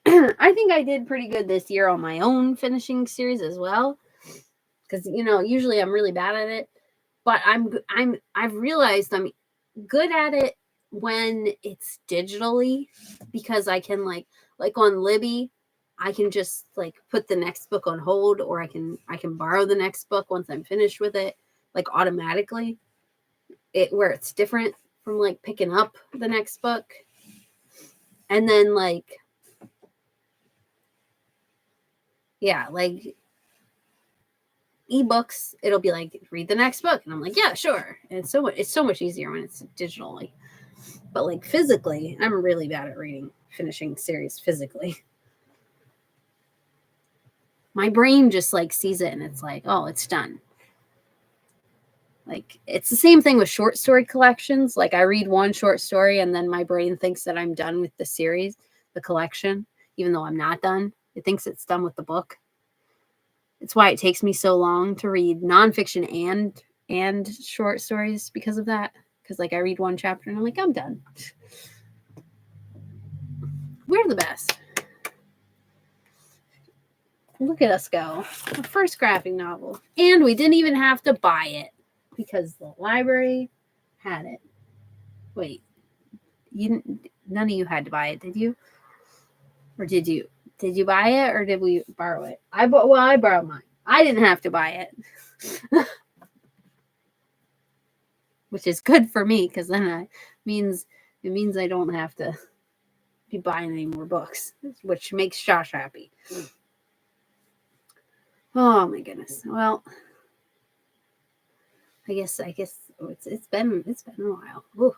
I think I did pretty good this year on my own finishing series as well. Because, usually I'm really bad at it. but I've realized I'm good at it when it's digitally, because I can like on Libby, I can just like put the next book on hold, or I can borrow the next book once I'm finished with it, like automatically. Where it's different from like picking up the next book. And then like, yeah, like ebooks, it'll be like, read the next book, and I'm like, yeah, sure. And it's so much easier when it's digitally. But like physically, I'm really bad at finishing series physically. My brain just like sees it and it's like, oh, it's done. Like, it's the same thing with short story collections. Like, I read one short story and then my brain thinks that I'm done with the series, the collection, even though I'm not done. It thinks it's done with the book. It's why it takes me so long to read nonfiction and short stories, because of that. Because like I read one chapter and I'm like, I'm done. We're the best. Look at us go. The first graphic novel. And we didn't even have to buy it because the library had it. Wait, none of you had to buy it, did you? Or did you? Did you buy it or did we borrow it? I borrowed mine. I didn't have to buy it. Which is good for me, because then it means I don't have to be buying any more books, which makes Josh happy. Oh my goodness. Well, I guess it's been a while. Ooh.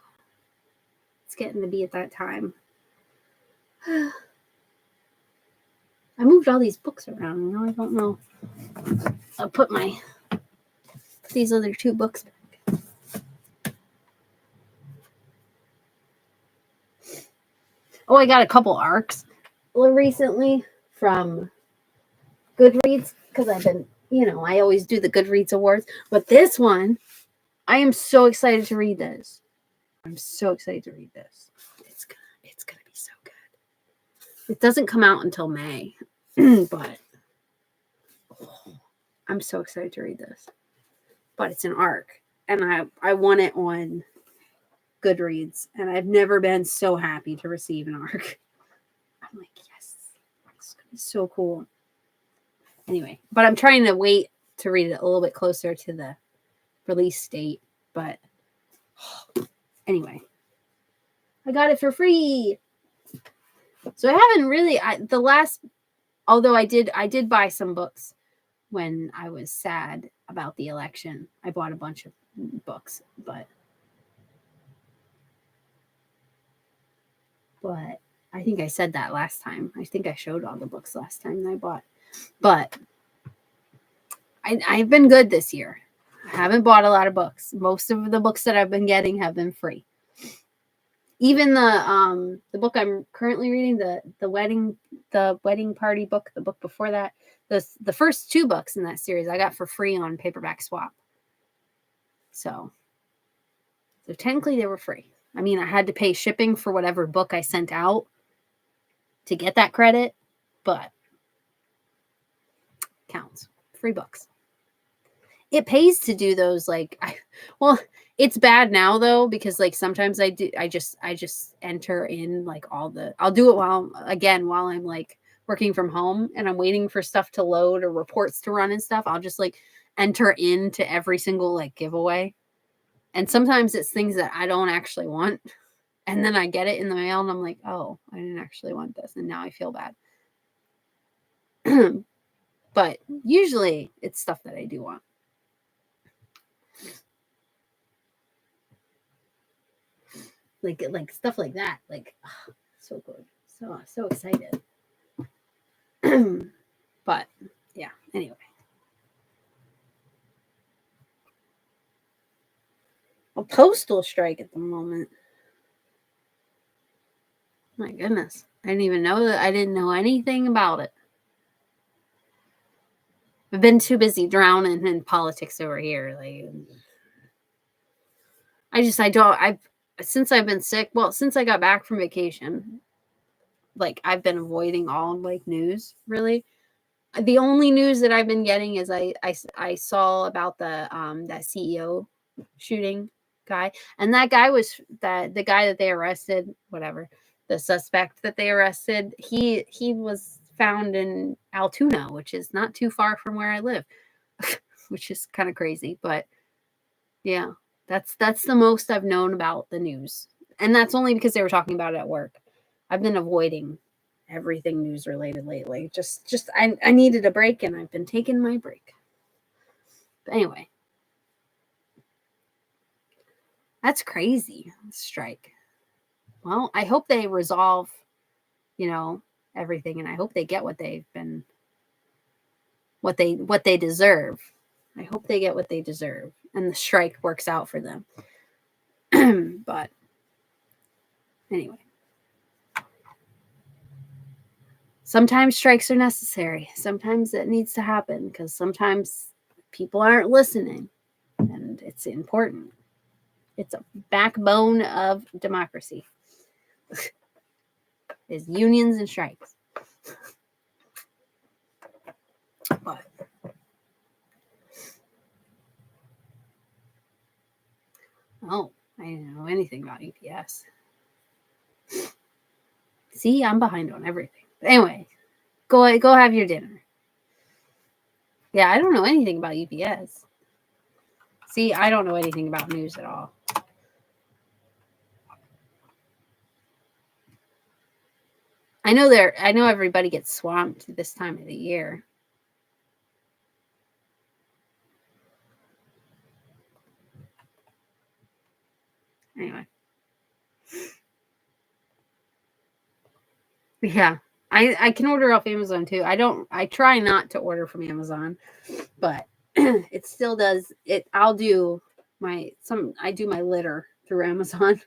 It's getting to be at that time. I moved all these books around. Now I don't know. I'll put these other two books back. Oh, I got a couple arcs recently from Goodreads, because I've been, I always do the Goodreads awards. But this one, I am so excited to read this. I'm so excited to read this. It's gonna be so good. It doesn't come out until May, but I'm so excited to read this. But it's an arc, and I won it on Goodreads, and I've never been so happy to receive an arc. I'm like, yes, it's gonna be so cool. Anyway, but I'm trying to wait to read it a little bit closer to the release date. But anyway, I got it for free. So I haven't really, although I did buy some books when I was sad about the election. I bought a bunch of books, but I think I said that last time. I think I showed all the books last time that I bought. But I've been good this year. I haven't bought a lot of books. Most of the books that I've been getting have been free. Even the book I'm currently reading, the wedding party book, the book before that, the first two books in that series I got for free on paperback swap. So technically they were free. I mean, I had to pay shipping for whatever book I sent out to get that credit, but counts. Free books. It pays to do those, it's bad now though, because like sometimes I just enter in like I'll do it while I'm like working from home and I'm waiting for stuff to load or reports to run and stuff. I'll just like enter into every single like giveaway. And sometimes it's things that I don't actually want. And then I get it in the mail and I'm like, oh, I didn't actually want this. And now I feel bad. But usually it's stuff that I do want. Like stuff like that. Like, oh, so good. So excited. But yeah, anyway. A postal strike at the moment. My goodness. I didn't even know that. I didn't know anything about it. I've been too busy drowning in politics over here. Since I've been sick, since I got back from vacation, like I've been avoiding all like news, really. The only news that I've been getting is I saw about the that CEO shooting guy. And that guy was the guy that they arrested, whatever, the suspect that they arrested, he was found in Altoona, which is not too far from where I live, which is kind of crazy. But yeah, that's the most I've known about the news. And that's only because they were talking about it at work. I've been avoiding everything news related lately. Just I needed a break, and I've been taking my break. But anyway, that's crazy. Strike. Well, I hope they resolve, everything, and I hope they get what they've been, what they deserve. I hope they get what they deserve, and the strike works out for them. But anyway, sometimes strikes are necessary. Sometimes it needs to happen because sometimes people aren't listening, and it's important. It's a backbone of democracy. Is unions and strikes. But oh, I didn't know anything about UPS. See, I'm behind on everything. But anyway, go have your dinner. Yeah, I don't know anything about UPS. See, I don't know anything about news at all. I know everybody gets swamped this time of the year. Anyway. Yeah. I can order off Amazon too. I try not to order from Amazon, but it still does it. I do my litter through Amazon.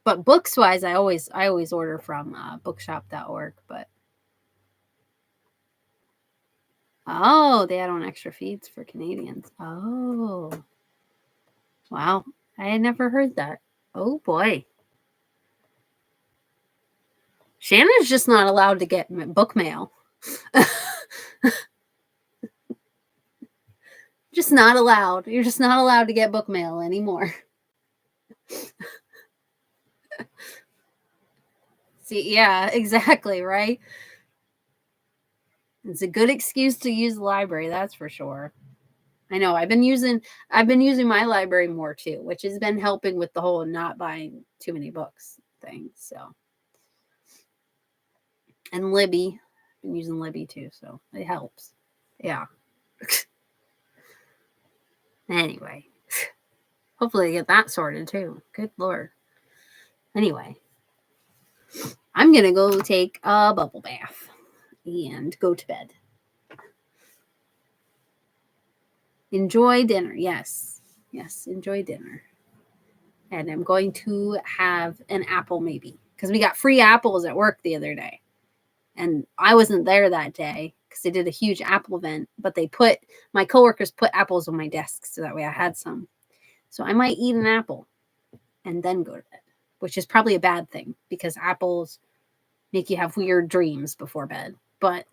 But books wise, I always order from bookshop.org, but oh, they add on extra feeds for Canadians. Oh. Wow. I had never heard that. Oh boy. Shannon's just not allowed to get book mail. Just not allowed. You're just not allowed to get book mail anymore. See, yeah, exactly, right? It's a good excuse to use the library, that's for sure. I know. I've been using my library more too, which has been helping with the whole not buying too many books thing. So, and Libby, I've been using Libby too, so it helps. Yeah. Anyway, hopefully I get that sorted too. Good Lord. Anyway, I'm gonna go take a bubble bath and go to bed. Enjoy dinner. Yes, enjoy dinner. And I'm going to have an apple maybe because we got free apples at work the other day. And I wasn't there that day because they did a huge apple event, but my coworkers put apples on my desk so that way I had some. So I might eat an apple and then go to bed, which is probably a bad thing because apples make you have weird dreams before bed, but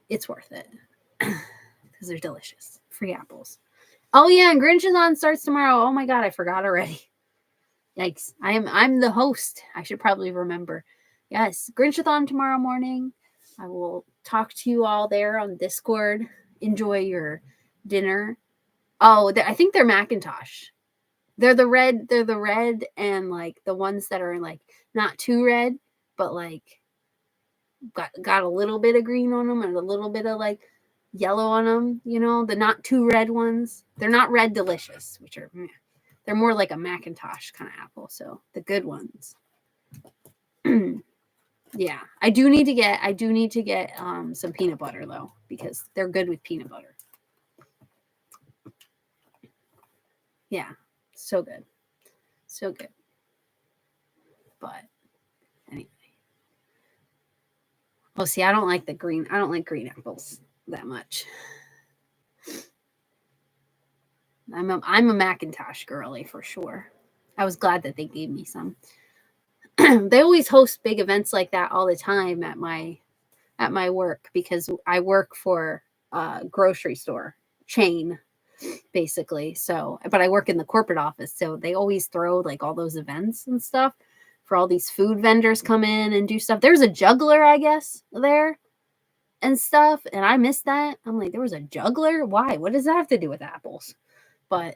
it's worth it because they're delicious. Free apples. Oh yeah, and Grinchathon starts tomorrow. Oh my god, I forgot already. Yikes. I'm the host. I should probably remember. Yes, Grinchathon tomorrow morning. I will talk to you all there on Discord. Enjoy your dinner. Oh, I think they're Macintosh. They're the red and like the ones that are like not too red, but like got a little bit of green on them and a little bit of like yellow on them, the not too red ones. They're not red delicious, which are they're more like a Macintosh kind of apple, so the good ones. Yeah, I do need to get some peanut butter though because they're good with peanut butter. Yeah, so good. So good. But anyway. Oh, see, I don't like green apples that much. I'm a Macintosh girly for sure. I was glad that they gave me some. They always host big events like that all the time at my work because I work for a grocery store chain. basically. So, but I work in the corporate office, so they always throw like all those events and stuff for all these food vendors come in and do stuff. There's a juggler, I guess, there and stuff, and I missed that. I'm like, there was a juggler? Why? What does that have to do with apples? But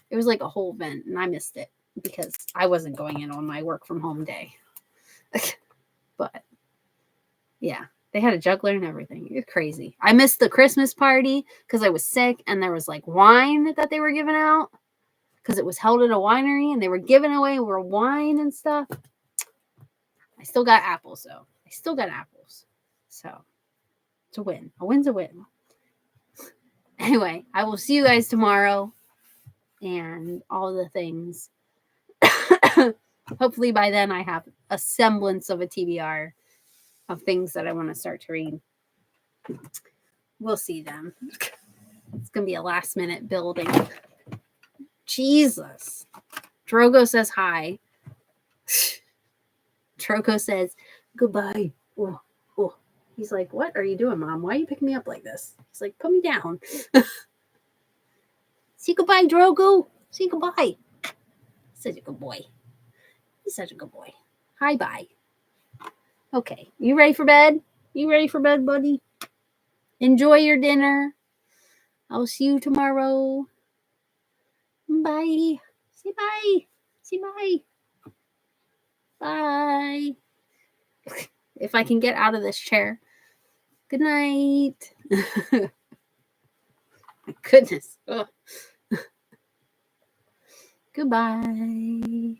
it was like a whole event, and I missed it because I wasn't going in on my work from home day. But yeah, they had a juggler and everything. It was crazy. I missed the Christmas party because I was sick, and there was like wine that they were giving out because it was held at a winery, and they were giving away wine and stuff. I still got apples, though. I still got apples. So it's a win. A win's a win. Anyway, I will see you guys tomorrow and all the things. Hopefully by then I have a semblance of a TBR of things that I want to start to read. We'll see then. It's going to be a last minute building. Jesus. Drogo says hi. Drogo says goodbye. Oh, oh. He's like, what are you doing, Mom? Why are you picking me up like this? He's like, put me down. Say goodbye, Drogo. Say goodbye. Such a good boy. He's such a good boy. Hi, bye. Okay. You ready for bed? You ready for bed, buddy? Enjoy your dinner. I'll see you tomorrow. Bye. Say bye. Say bye. Bye. If I can get out of this chair. Good night. My goodness. Ugh. Goodbye.